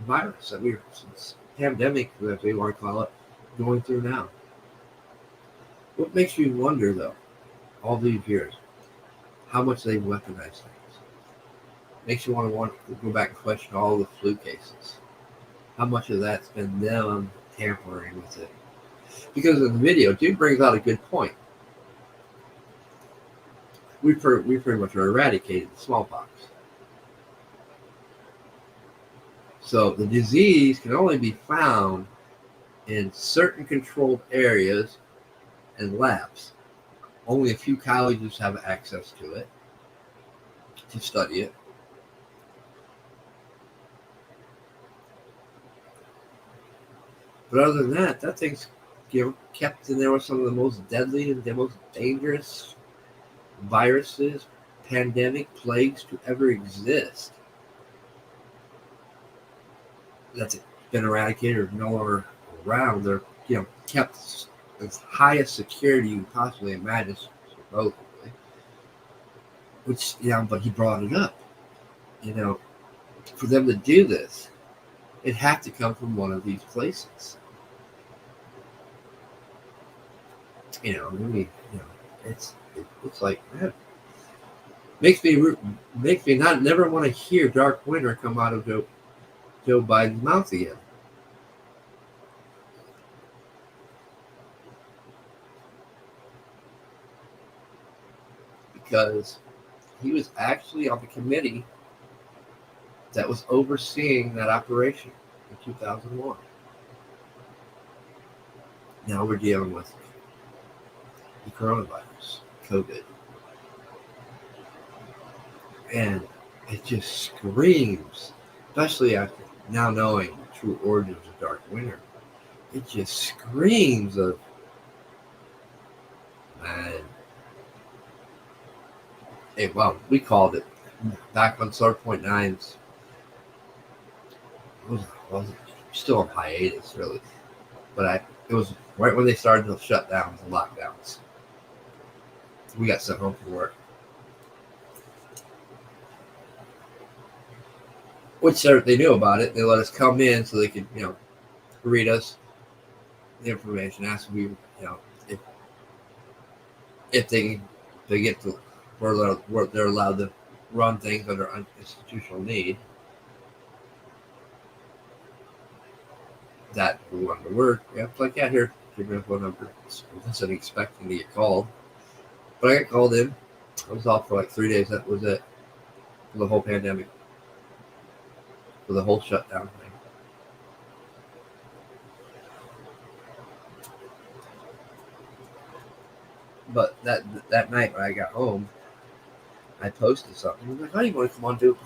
virus that since pandemic, as we want to call it, going through now. What makes you wonder, though, all these years, how much they weaponize things? Makes you want to go back and question all the flu cases. How much of that's been them tampering with it? Because in the video, dude brings out a good point. We pretty much eradicated the smallpox. So the disease can only be found in certain controlled areas and labs. Only a few colleges have access to it to study it. But other than that, that thing's kept in there with some of the most deadly and the most dangerous viruses, pandemic plagues to ever exist. That's been eradicated or no longer around. They're kept as high as security you possibly imagine, supposedly. Which but he brought it up. For them to do this, it had to come from one of these places. It's like that. Makes me not never want to hear Dark Winter come out of Joe Biden's mouth again. Because he was actually on the committee that was overseeing that operation in 2001. Now we're dealing with the coronavirus, COVID. And it just screams, especially after now knowing the true origins of Dark Winter, it just screams of, man. Hey, well, we called it back on Sword Point 9's. It was still on hiatus, really. But it was right when they started the shutdowns and lockdowns. We got sent home from work. Which they knew about it. They let us come in so they could, read us the information, ask if they get to where they're allowed to run things under institutional need. That we wanted to work. It's like, here, give me a phone number. I wasn't expecting to get called. But I got called in. I was off for like 3 days. That was it. For the whole pandemic. For the whole shutdown thing. But that night when I got home, I posted something. I was like, "How do you want to come on do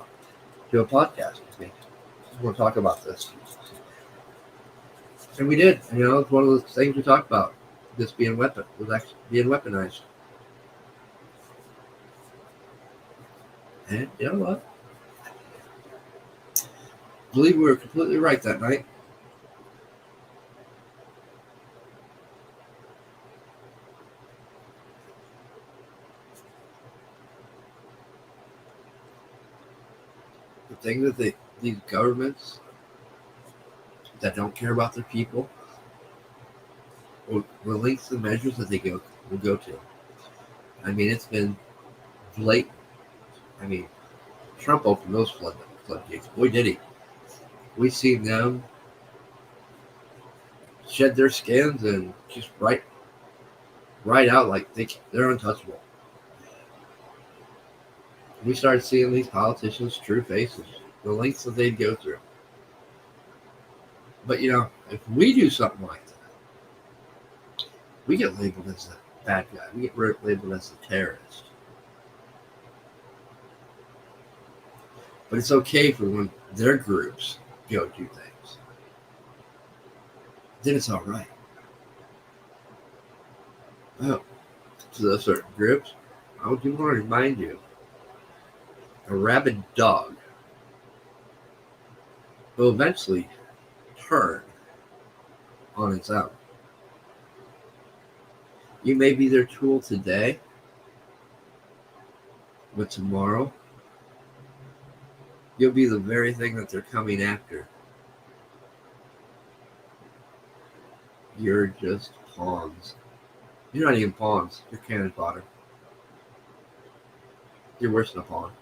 a podcast with me? I want to talk about this." And we did. It's one of the things we talked about. This being was actually being weaponized. And you know what? I believe we were completely right that night. The thing that these governments that don't care about their people will lengths the measures that will go to. I mean, it's been blatant. I mean, Trump opened those floodgates. Boy, did he! We've seen them shed their skins and just right out like they're untouchable. We started seeing these politicians' true faces, the lengths that they'd go through. But if we do something like that, we get labeled as a bad guy. We get labeled as a terrorist. But it's okay for when their groups go do things. Then it's all right. Oh, to those certain groups, I do want to remind you, a rabid dog will eventually turn on its own. You may be their tool today, but tomorrow, you'll be the very thing that they're coming after. You're just pawns. You're not even pawns. You're cannon fodder. You're worse than a pawn.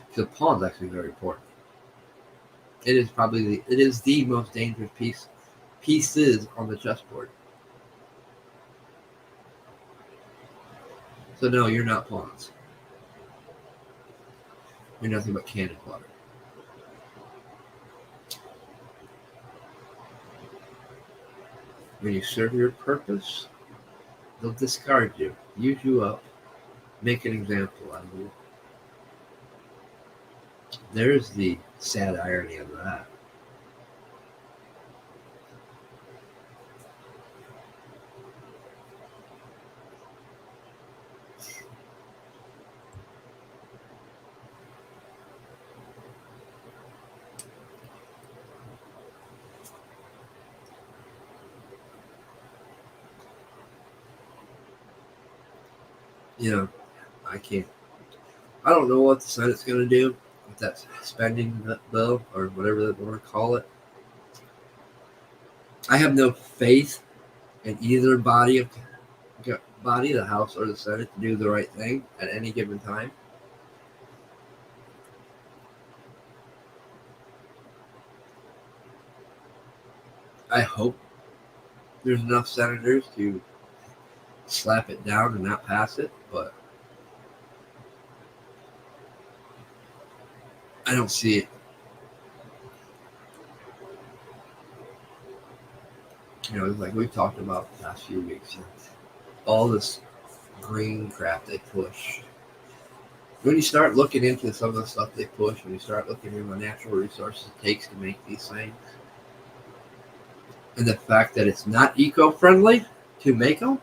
Because a pawn's actually very important. It is the most dangerous pieces on the chessboard. So no, you're not pawns. You're nothing but cannon fodder. When you serve your purpose, they'll discard you, use you up, make an example out of you. There's the sad irony of that. I can't. I don't know what the Senate's going to do with that spending bill or whatever they want to call it. I have no faith in either body, the House or the Senate, to do the right thing at any given time. I hope there's enough senators to slap it down and not pass it, but I don't see it. Like we've talked about the past few weeks, all this green crap they push. When you start looking into some of the stuff they push, when you start looking into the natural resources it takes to make these things, and the fact that it's not eco-friendly to make them,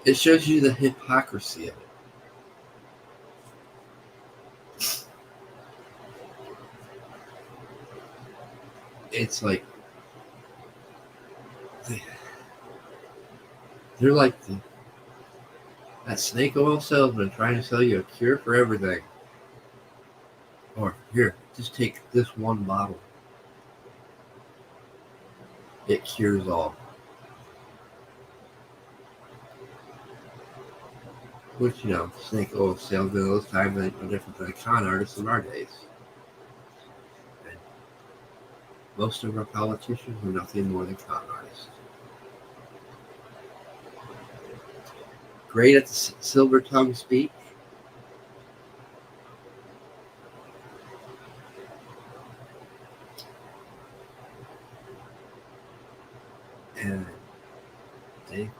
it shows you the hypocrisy of it. It's like they're like that snake oil salesman trying to sell you a cure for everything. Or here, just take this one bottle. It cures all. Which, snake oil salesmen at those times ain't no different than con artists in our days. And most of our politicians are nothing more than con artists. Great at the silver tongue speech. And they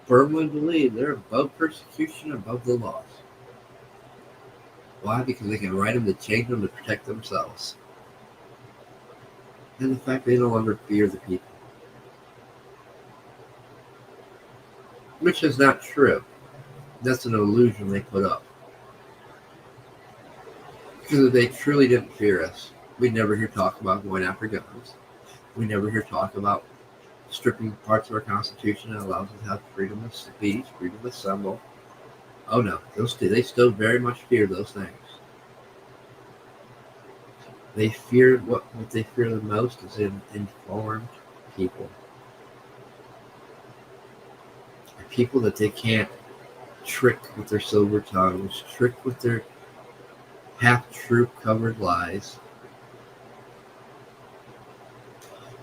firmly believe they're above persecution, above the laws. Why? Because they can write them to change them to protect themselves. And the fact they no longer fear the people. Which is not true. That's an illusion they put up. Because if they truly didn't fear us, we'd never hear talk about going after guns. We never hear talk about stripping parts of our Constitution that allows us to have freedom of speech, freedom of assemble. Oh no, they still very much fear those things. They fear what they fear the most is informed people. People that they can't trick with their silver tongues, trick with their half-truth covered lies.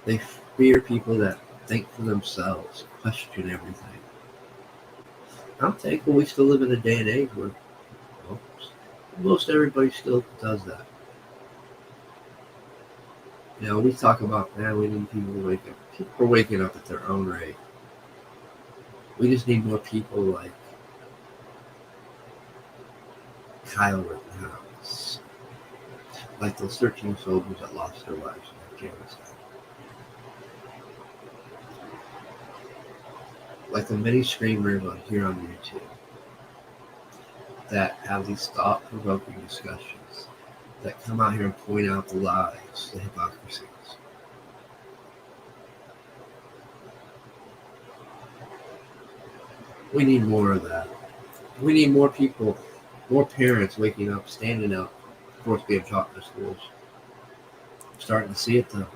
They fear people that think for themselves, question everything. I'm thankful we still live in a day and age where most everybody still does that. You know, we talk about, man, we need people to wake up. People are waking up at their own rate. We just need more people like Kyle Rittenhouse, like those 13 soldiers that lost their lives in Afghanistan. Like the many screamers on here on YouTube that have these thought-provoking discussions that come out here and point out the lies, the hypocrisies. We need more of that. We need more people, more parents waking up, standing up for what's being taught in the schools. I'm starting to see it though.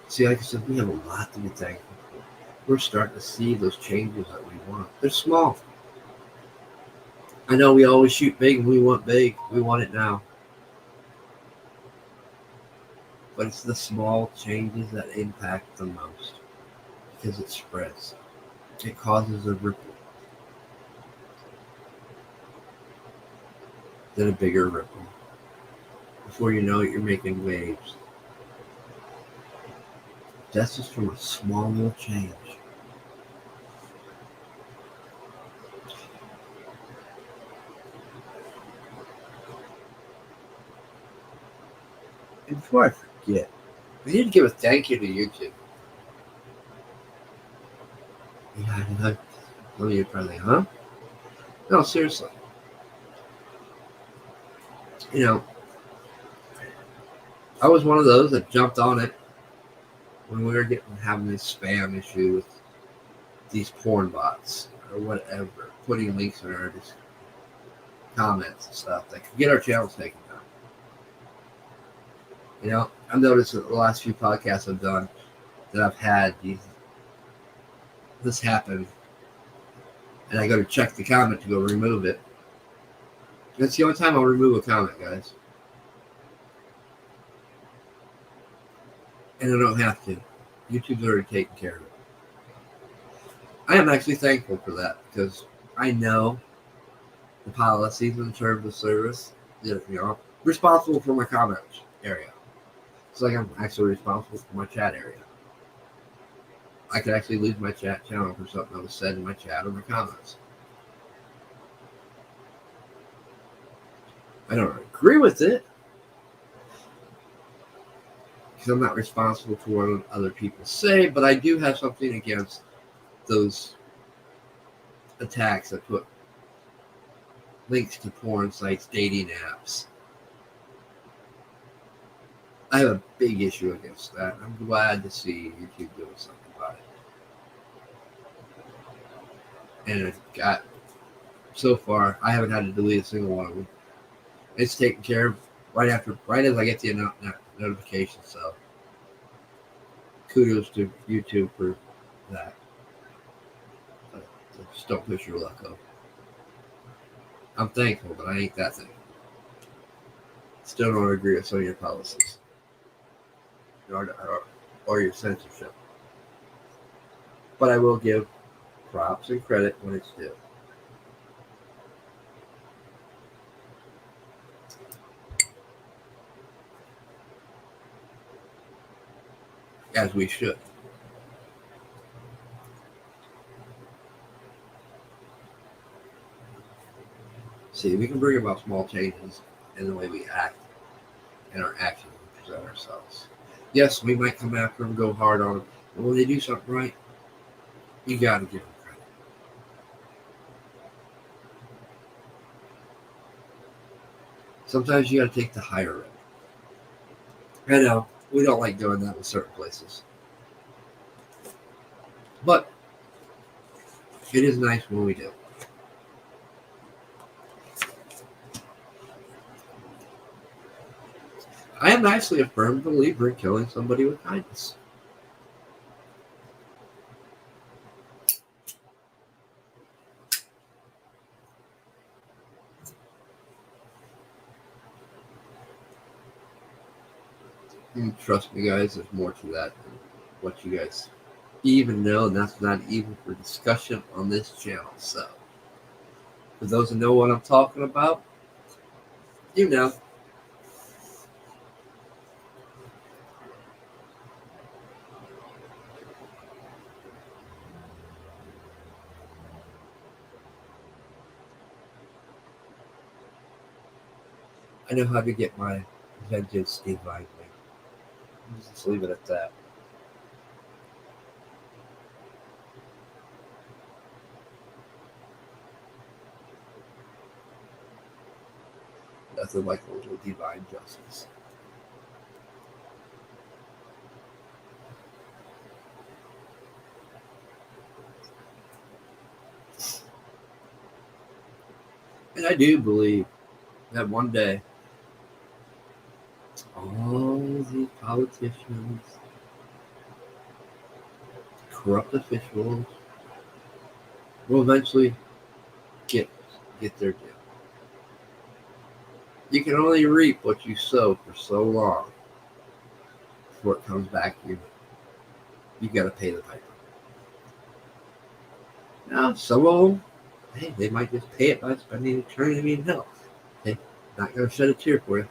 See, like I said, we have a lot to be thankful for. We're starting to see those changes that we want. They're small. I know we always shoot big and we want big. We want it now. But it's the small changes that impact the most because it spreads. It causes a ripple. Then a bigger ripple. Before you know it, you're making waves. That's just from a small little change. And before I forget, we need to give a thank you to YouTube. Yeah, some of you are probably, huh? No, seriously. You know, I was one of those that jumped on it when we were having this spam issue with these porn bots or whatever, putting links in our comments and stuff that could get our channels taken down. You know, I've noticed that the last few podcasts I've done that I've had this happen, and I go to check the comment to go remove it. That's the only time I'll remove a comment, guys. And I don't have to. YouTube's already taken care of it. I am actually thankful for that because I know the policies and terms of service, you know, responsible for my comments area. It's like I'm actually responsible for my chat area. I could actually lose my chat channel for something that was said in my chat or my comments. I don't agree with it because I'm not responsible for what other people say, but I do have something against those attacks that put links to porn sites, dating apps. I have a big issue against that. I'm glad to see YouTube doing something about it. And I've got, so far, I haven't had to delete a single one of them. It's taken care of right as I get the notification. So kudos to YouTube for that. But just don't push your luck up. I'm thankful, but I ain't that thankful. Still don't agree with some of your policies or your censorship. But I will give props and credit when it's due. As we should. See, we can bring about small changes in the way we act and our actions and present ourselves. Yes, we might come after them, go hard on them, but when they do something right, you got to give them credit. Sometimes you got to take the higher road. I know we don't like doing that in certain places, but it is nice when we do. I am actually a firm believer in killing somebody with kindness. And trust me, guys, there's more to that than what you guys even know, and that's not even for discussion on this channel. So, for those who know what I'm talking about, you know. I know how to get my vengeance divinely. Just leave it at that. Nothing like a little divine justice. And I do believe that one day, all these politicians, corrupt officials, will eventually get their due. You can only reap what you sow for so long before it comes back to you. You got to pay the piper. Now, some of them, hey, they might just pay it by spending eternity in hell. Hey, not going to shed a tear for you.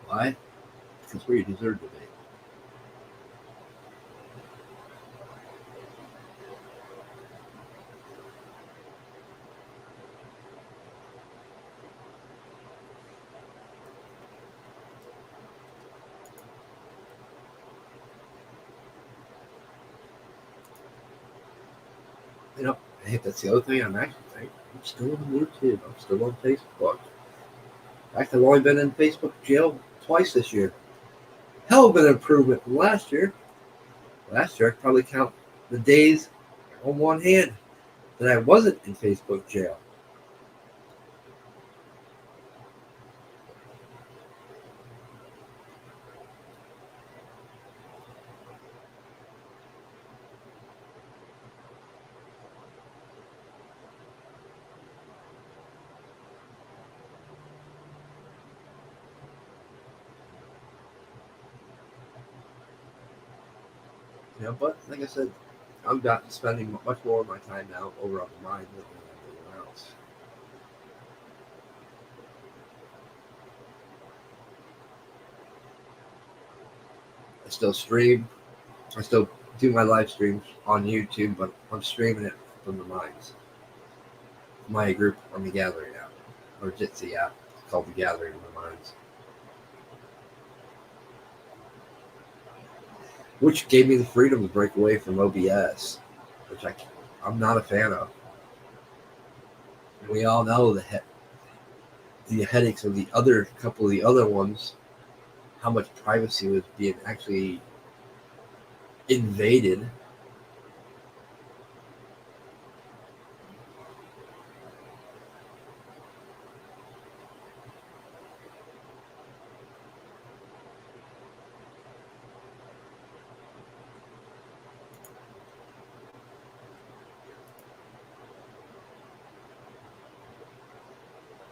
Why? Because where you deserve to be. You know, I think that's the other thing I'm actually thinking. I'm still on YouTube. I'm still on Facebook. In fact, I've only been in Facebook jail twice this year. Hell of an improvement from last year. Last year, I could probably count the days on one hand that I wasn't in Facebook jail. You know, but like I said, I'm back spending much more of my time now over on the mine than anywhere else. I still stream. I still do my live streams on YouTube, but I'm streaming it from the mines. My group on the Gathering app, or Jitsi app, it's called the Gathering of the Mines, which gave me the freedom to break away from OBS, which I'm not a fan of. We all know the headaches of the other couple of the other ones, how much privacy was being actually invaded.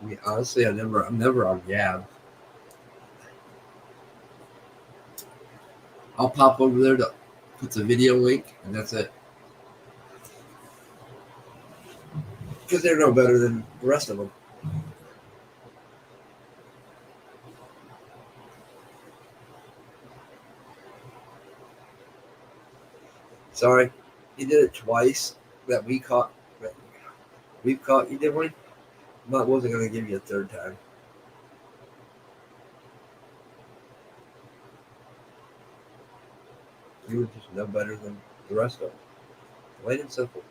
I mean, honestly, I'm never on Gab. I'll pop over there to put the video link, and that's it. Because they're no better than the rest of them. sorry. You did it twice that we caught. We've caught you doing. I wasn't going to give you a third time. You were just no better than the rest of them. Plain and simple.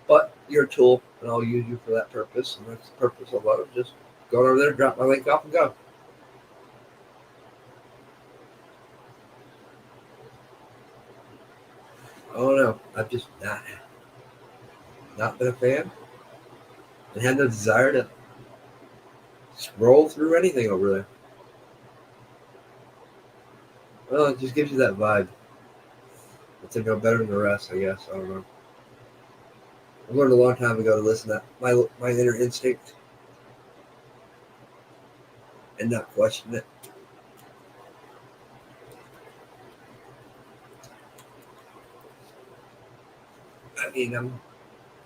But you're a tool, and I'll use you for that purpose. And that's the purpose of love. Just go over there, drop my link off, and go. Oh no, I've just not been a fan, and had no desire to scroll through anything over there. Well, it just gives you that vibe. It's no better than the rest, I guess. I don't know. I learned a long time ago to listen to my inner instinct and not question it. I mean,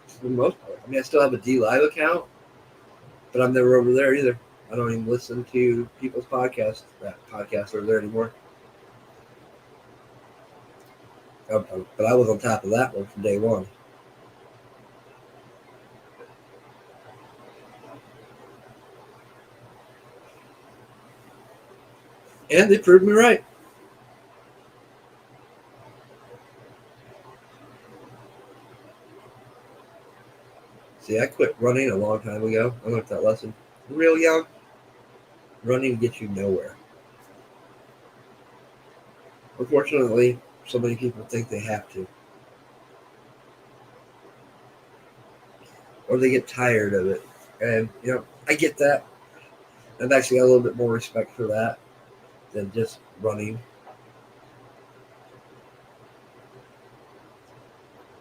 for the most part. I mean, I still have a D Live account, but I'm never over there either. I don't even listen to people's podcasts. That podcasts are there anymore. But I was on top of that one from day one. And they proved me right. See, I quit running a long time ago. I learned that lesson real young. Running gets you nowhere. Unfortunately, so many people think they have to. Or they get tired of it. And, I get that. I've actually got a little bit more respect for that than just running.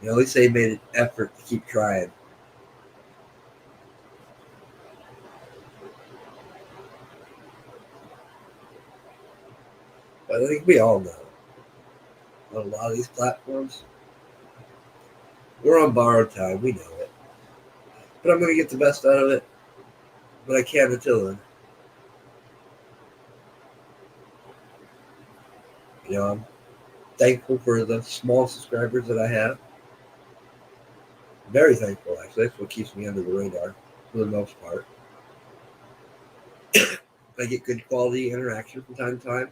At least they made an effort to keep trying. But I think we all know on a lot of these platforms, we're on borrowed time. We know it. But I'm going to get the best out of it. But I can't until then. I'm thankful for the small subscribers that I have. Very thankful, actually. That's what keeps me under the radar for the most part. I get good quality interaction from time to time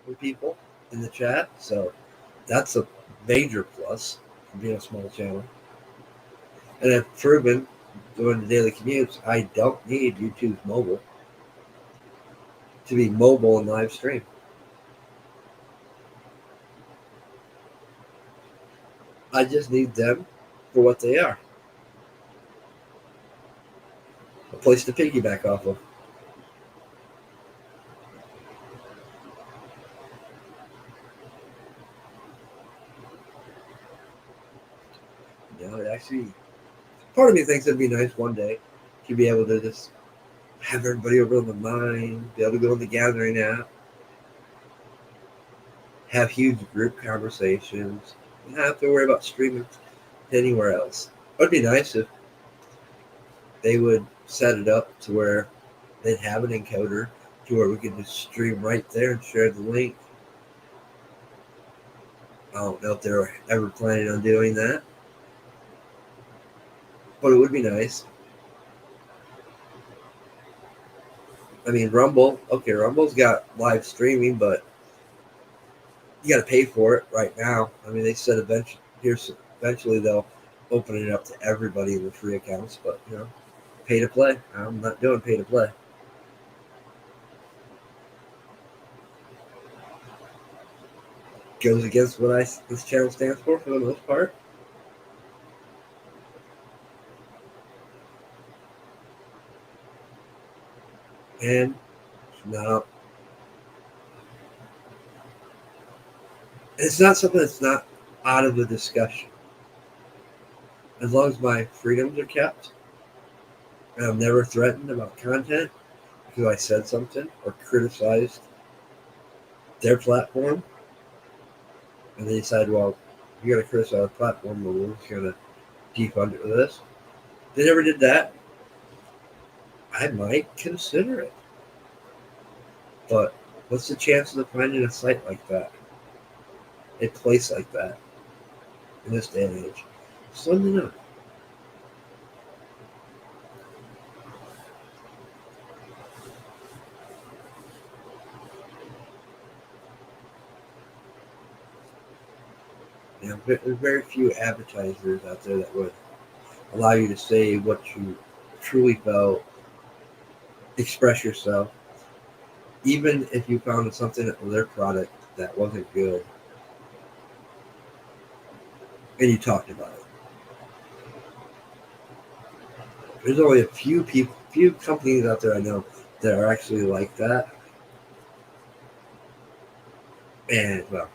with people in the chat. So that's a major plus for being a small channel. And I've proven doing the daily commutes, I don't need YouTube's mobile to be mobile and live stream. I just need them for what they are. A place to piggyback off of. It actually, part of me thinks it'd be nice one day to be able to just have everybody over on the line, be able to go on the Gathering app, have huge group conversations, not have to worry about streaming anywhere else. It would be nice if they would set it up to where they'd have an encoder to where we could just stream right there and share the link. I don't know if they're ever planning on doing that, but it would be nice. I mean, Rumble's got live streaming, but you got to pay for it right now. I mean, they said eventually they'll open it up to everybody in the free accounts, but pay to play. I'm not doing pay to play. Goes against what this channel stands for the most part. And no, it's not something that's not out of the discussion. As long as my freedoms are kept, and I'm never threatened about content because I said something or criticized their platform, and they decide, well, you're going to criticize our platform, but we're just going to defund it with this. They never did that. I might consider it. But what's the chances of finding a site like that, a place like that, in this day and age? Slim to none. There's very few advertisers out there that would allow you to say what you truly felt, express yourself, even if you found something of their product that wasn't good, and you talked about it. There's only a few companies out there I know that are actually like that, and well,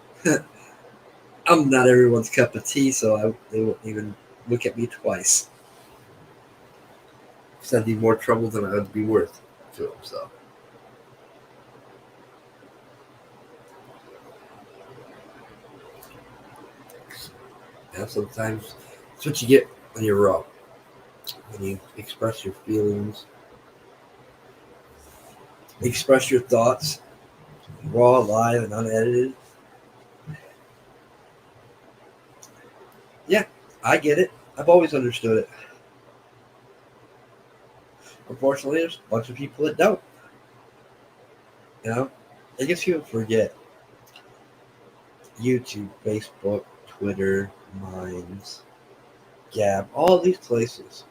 I'm not everyone's cup of tea, so they won't even look at me twice. Because I'd be more trouble than I'd be worth to them. So, sometimes it's what you get when you're raw, when you express your feelings, express your thoughts, raw, live, and unedited. Yeah, I get it. I've always understood it. Unfortunately, there's a bunch of people that don't. You know, I guess people forget YouTube, Facebook, Twitter, Minds, Gab, all these places.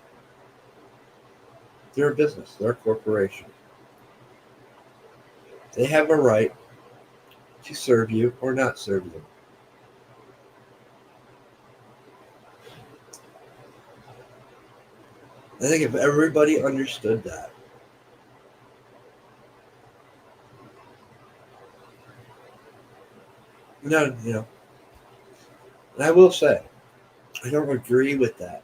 They're a business. They're a corporation. They have a right to serve you or not serve you. I think if everybody understood that, you know, and I will say, I don't agree with that,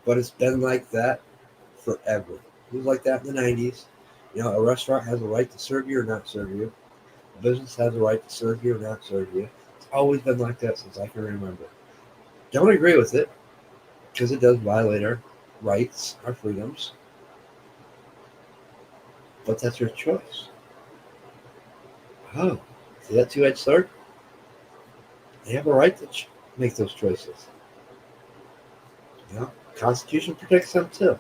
but it's been like that forever. It was like that in the 90s. You know, a restaurant has a right to serve you or not serve you. A business has a right to serve you or not serve you. It's always been like that since I can remember. Don't agree with it because it does violate our rights, our freedoms, but that's your choice. Oh, see that two-edged sword? They have a right to make those choices. You know, Constitution protects them too.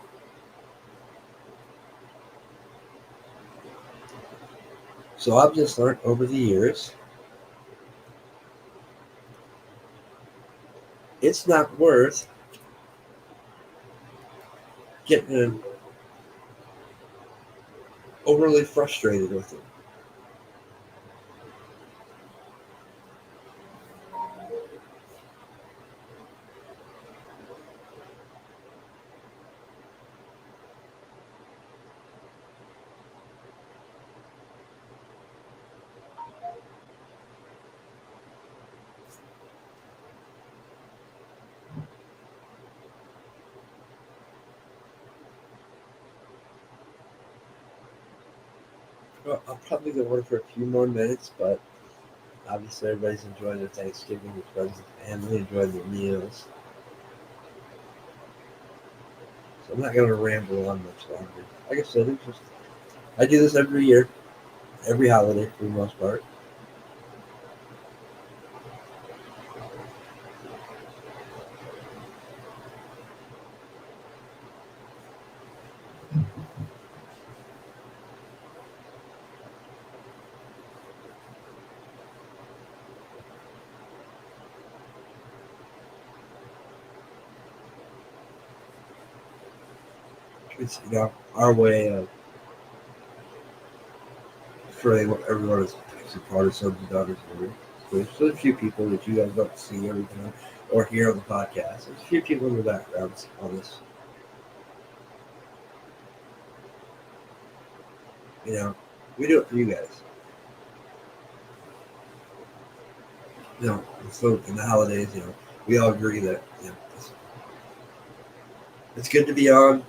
So I've just learned over the years, it's not worth getting overly frustrated with it. Well, I'll probably go on for a few more minutes, but obviously everybody's enjoying their Thanksgiving with friends and family, enjoying their meals. So I'm not going to ramble on much longer. Like I said, I do this every year, every holiday for the most part. It's our way of showing what everyone is actually part of sons and daughters do. There's a few people that you guys don't see everything or hear on the podcast. There's a few people in the background on this. You know, we do it for you guys. So in the holidays, we all agree that it's good to be on.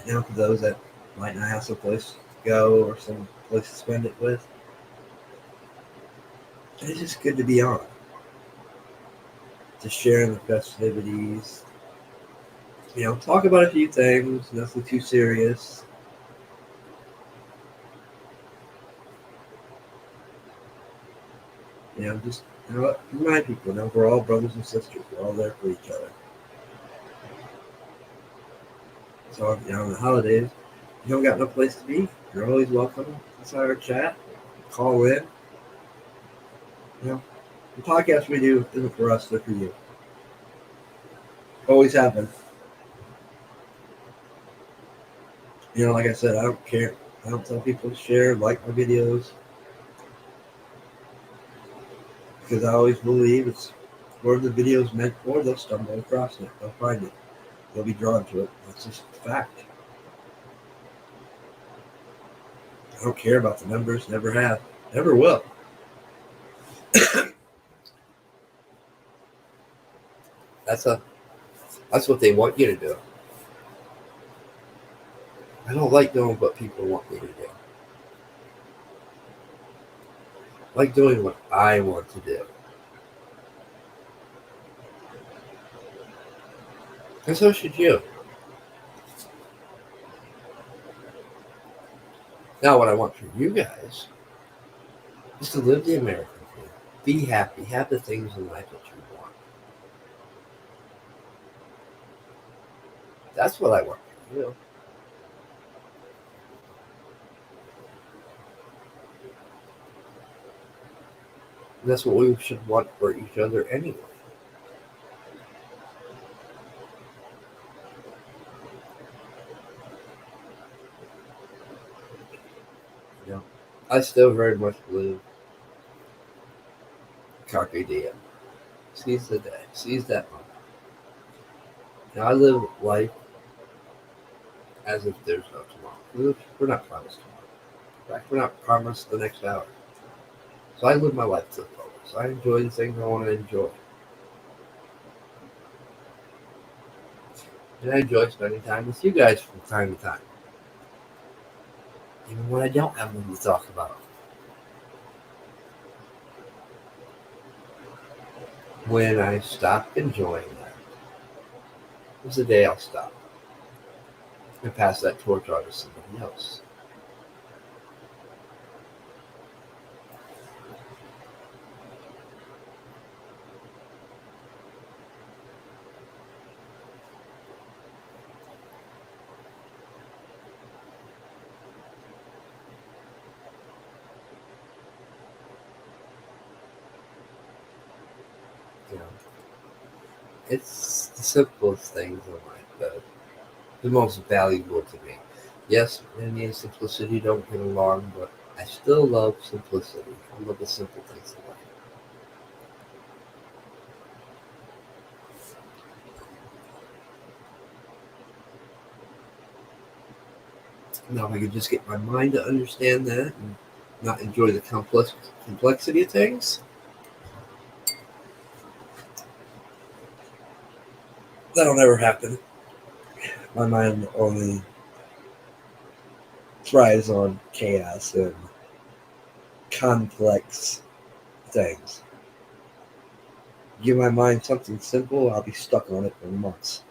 For those that might not have some place to go or some place to spend it with, it's just good to be on. To share in the festivities, Talk about a few things, nothing too serious. Just remind people, we're all brothers and sisters. We're all there for each other. So, on the holidays, you don't got no place to be, you're always welcome inside our chat. Call in. The podcast we do isn't for us, they're for you. Always have been. Like I said, I don't care. I don't tell people to share, like my videos, because I always believe it's where the video's meant for. They'll stumble across it. They'll find it. They'll be drawn to it. That's just a fact. I don't care about the numbers. Never have. Never will. That's what they want you to do. I don't like doing what people want me to do. I like doing what I want to do. And so should you. Now, what I want for you guys is to live the American dream. Be happy. Have the things in life that you want. That's what I want for you. And that's what we should want for each other anyway. I still very much believe carpe diem. Seize the day. Seize that moment. I live life as if there's no tomorrow. We're not promised tomorrow. In fact, we're not promised the next hour. So I live my life to the fullest. I enjoy the things I want to enjoy. And I enjoy spending time with you guys from time to time. Even when I don't have them to talk about. When I stop enjoying that, is the day I'll stop and pass that torch on to somebody else. It's the simplest things in life that are the most valuable to me. Yes, many and simplicity don't get along, but I still love simplicity. I love the simple things in life. Now, if I could just get my mind to understand that and not enjoy the complexity of things, that'll never happen. My mind only thrives on chaos and complex things. Give my mind something simple, I'll be stuck on it for months.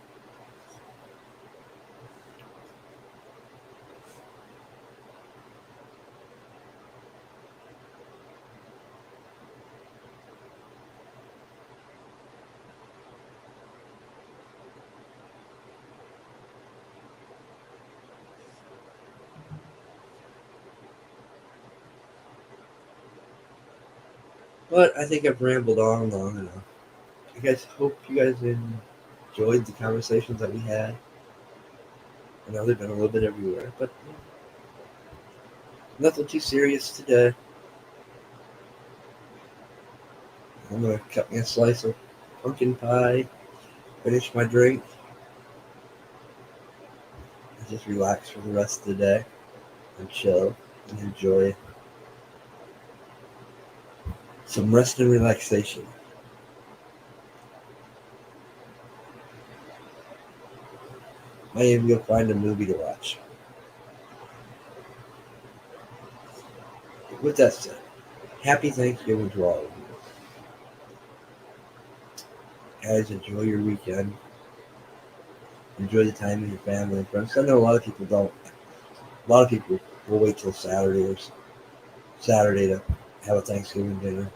But I think I've rambled on long enough. Hope you guys enjoyed the conversations that we had. I know they've been a little bit everywhere, but nothing too serious today. I'm gonna cut me a slice of pumpkin pie, finish my drink, and just relax for the rest of the day and chill and enjoy some rest and relaxation. Might even go find a movie to watch. With that said, happy Thanksgiving to all of you. Guys, enjoy your weekend. Enjoy the time with your family and friends. I know a lot of people don't. A lot of people will wait till Saturday to have a Thanksgiving dinner.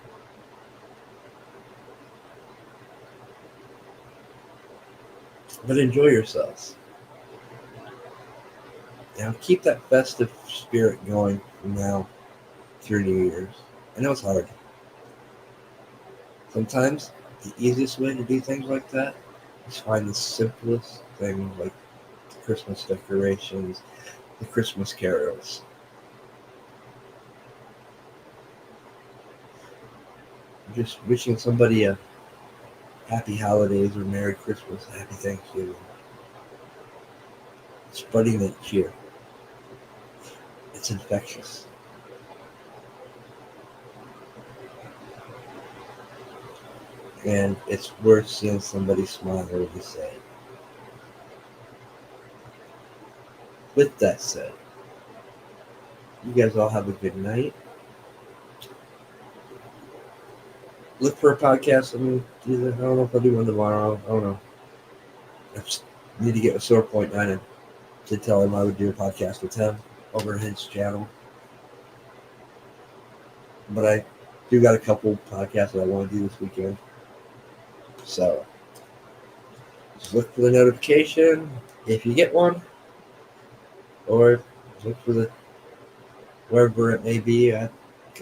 But enjoy yourselves. Keep that festive spirit going from now through New Year's. I know it's hard. Sometimes the easiest way to do things like that is find the simplest things like the Christmas decorations, the Christmas carols. Just wishing somebody a happy holidays or Merry Christmas, Happy Thanksgiving. Spreading that cheer. It's infectious. And it's worth seeing somebody smile or be sad. With that said, you guys all have a good night. Look for a podcast. I don't know if I'll do one tomorrow. I don't know. I just need to get a sore point on him to tell him I would do a podcast with him over his channel. But I do got a couple podcasts that I want to do this weekend. So just look for the notification if you get one, or look for the wherever it may be.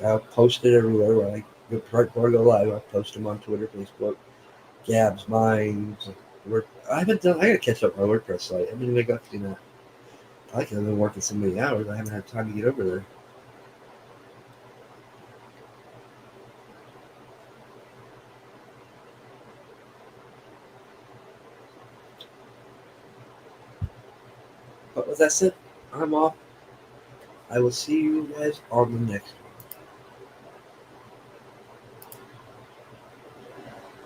I'll post it everywhere. Right before I go live, I'll post them on Twitter, Facebook, Gab's, mine. I haven't done. I gotta catch up on my WordPress site. I haven't even got to do that. I have been working so many hours. I haven't had time to get over there. But with that said, I'm off. I will see you guys on the next one.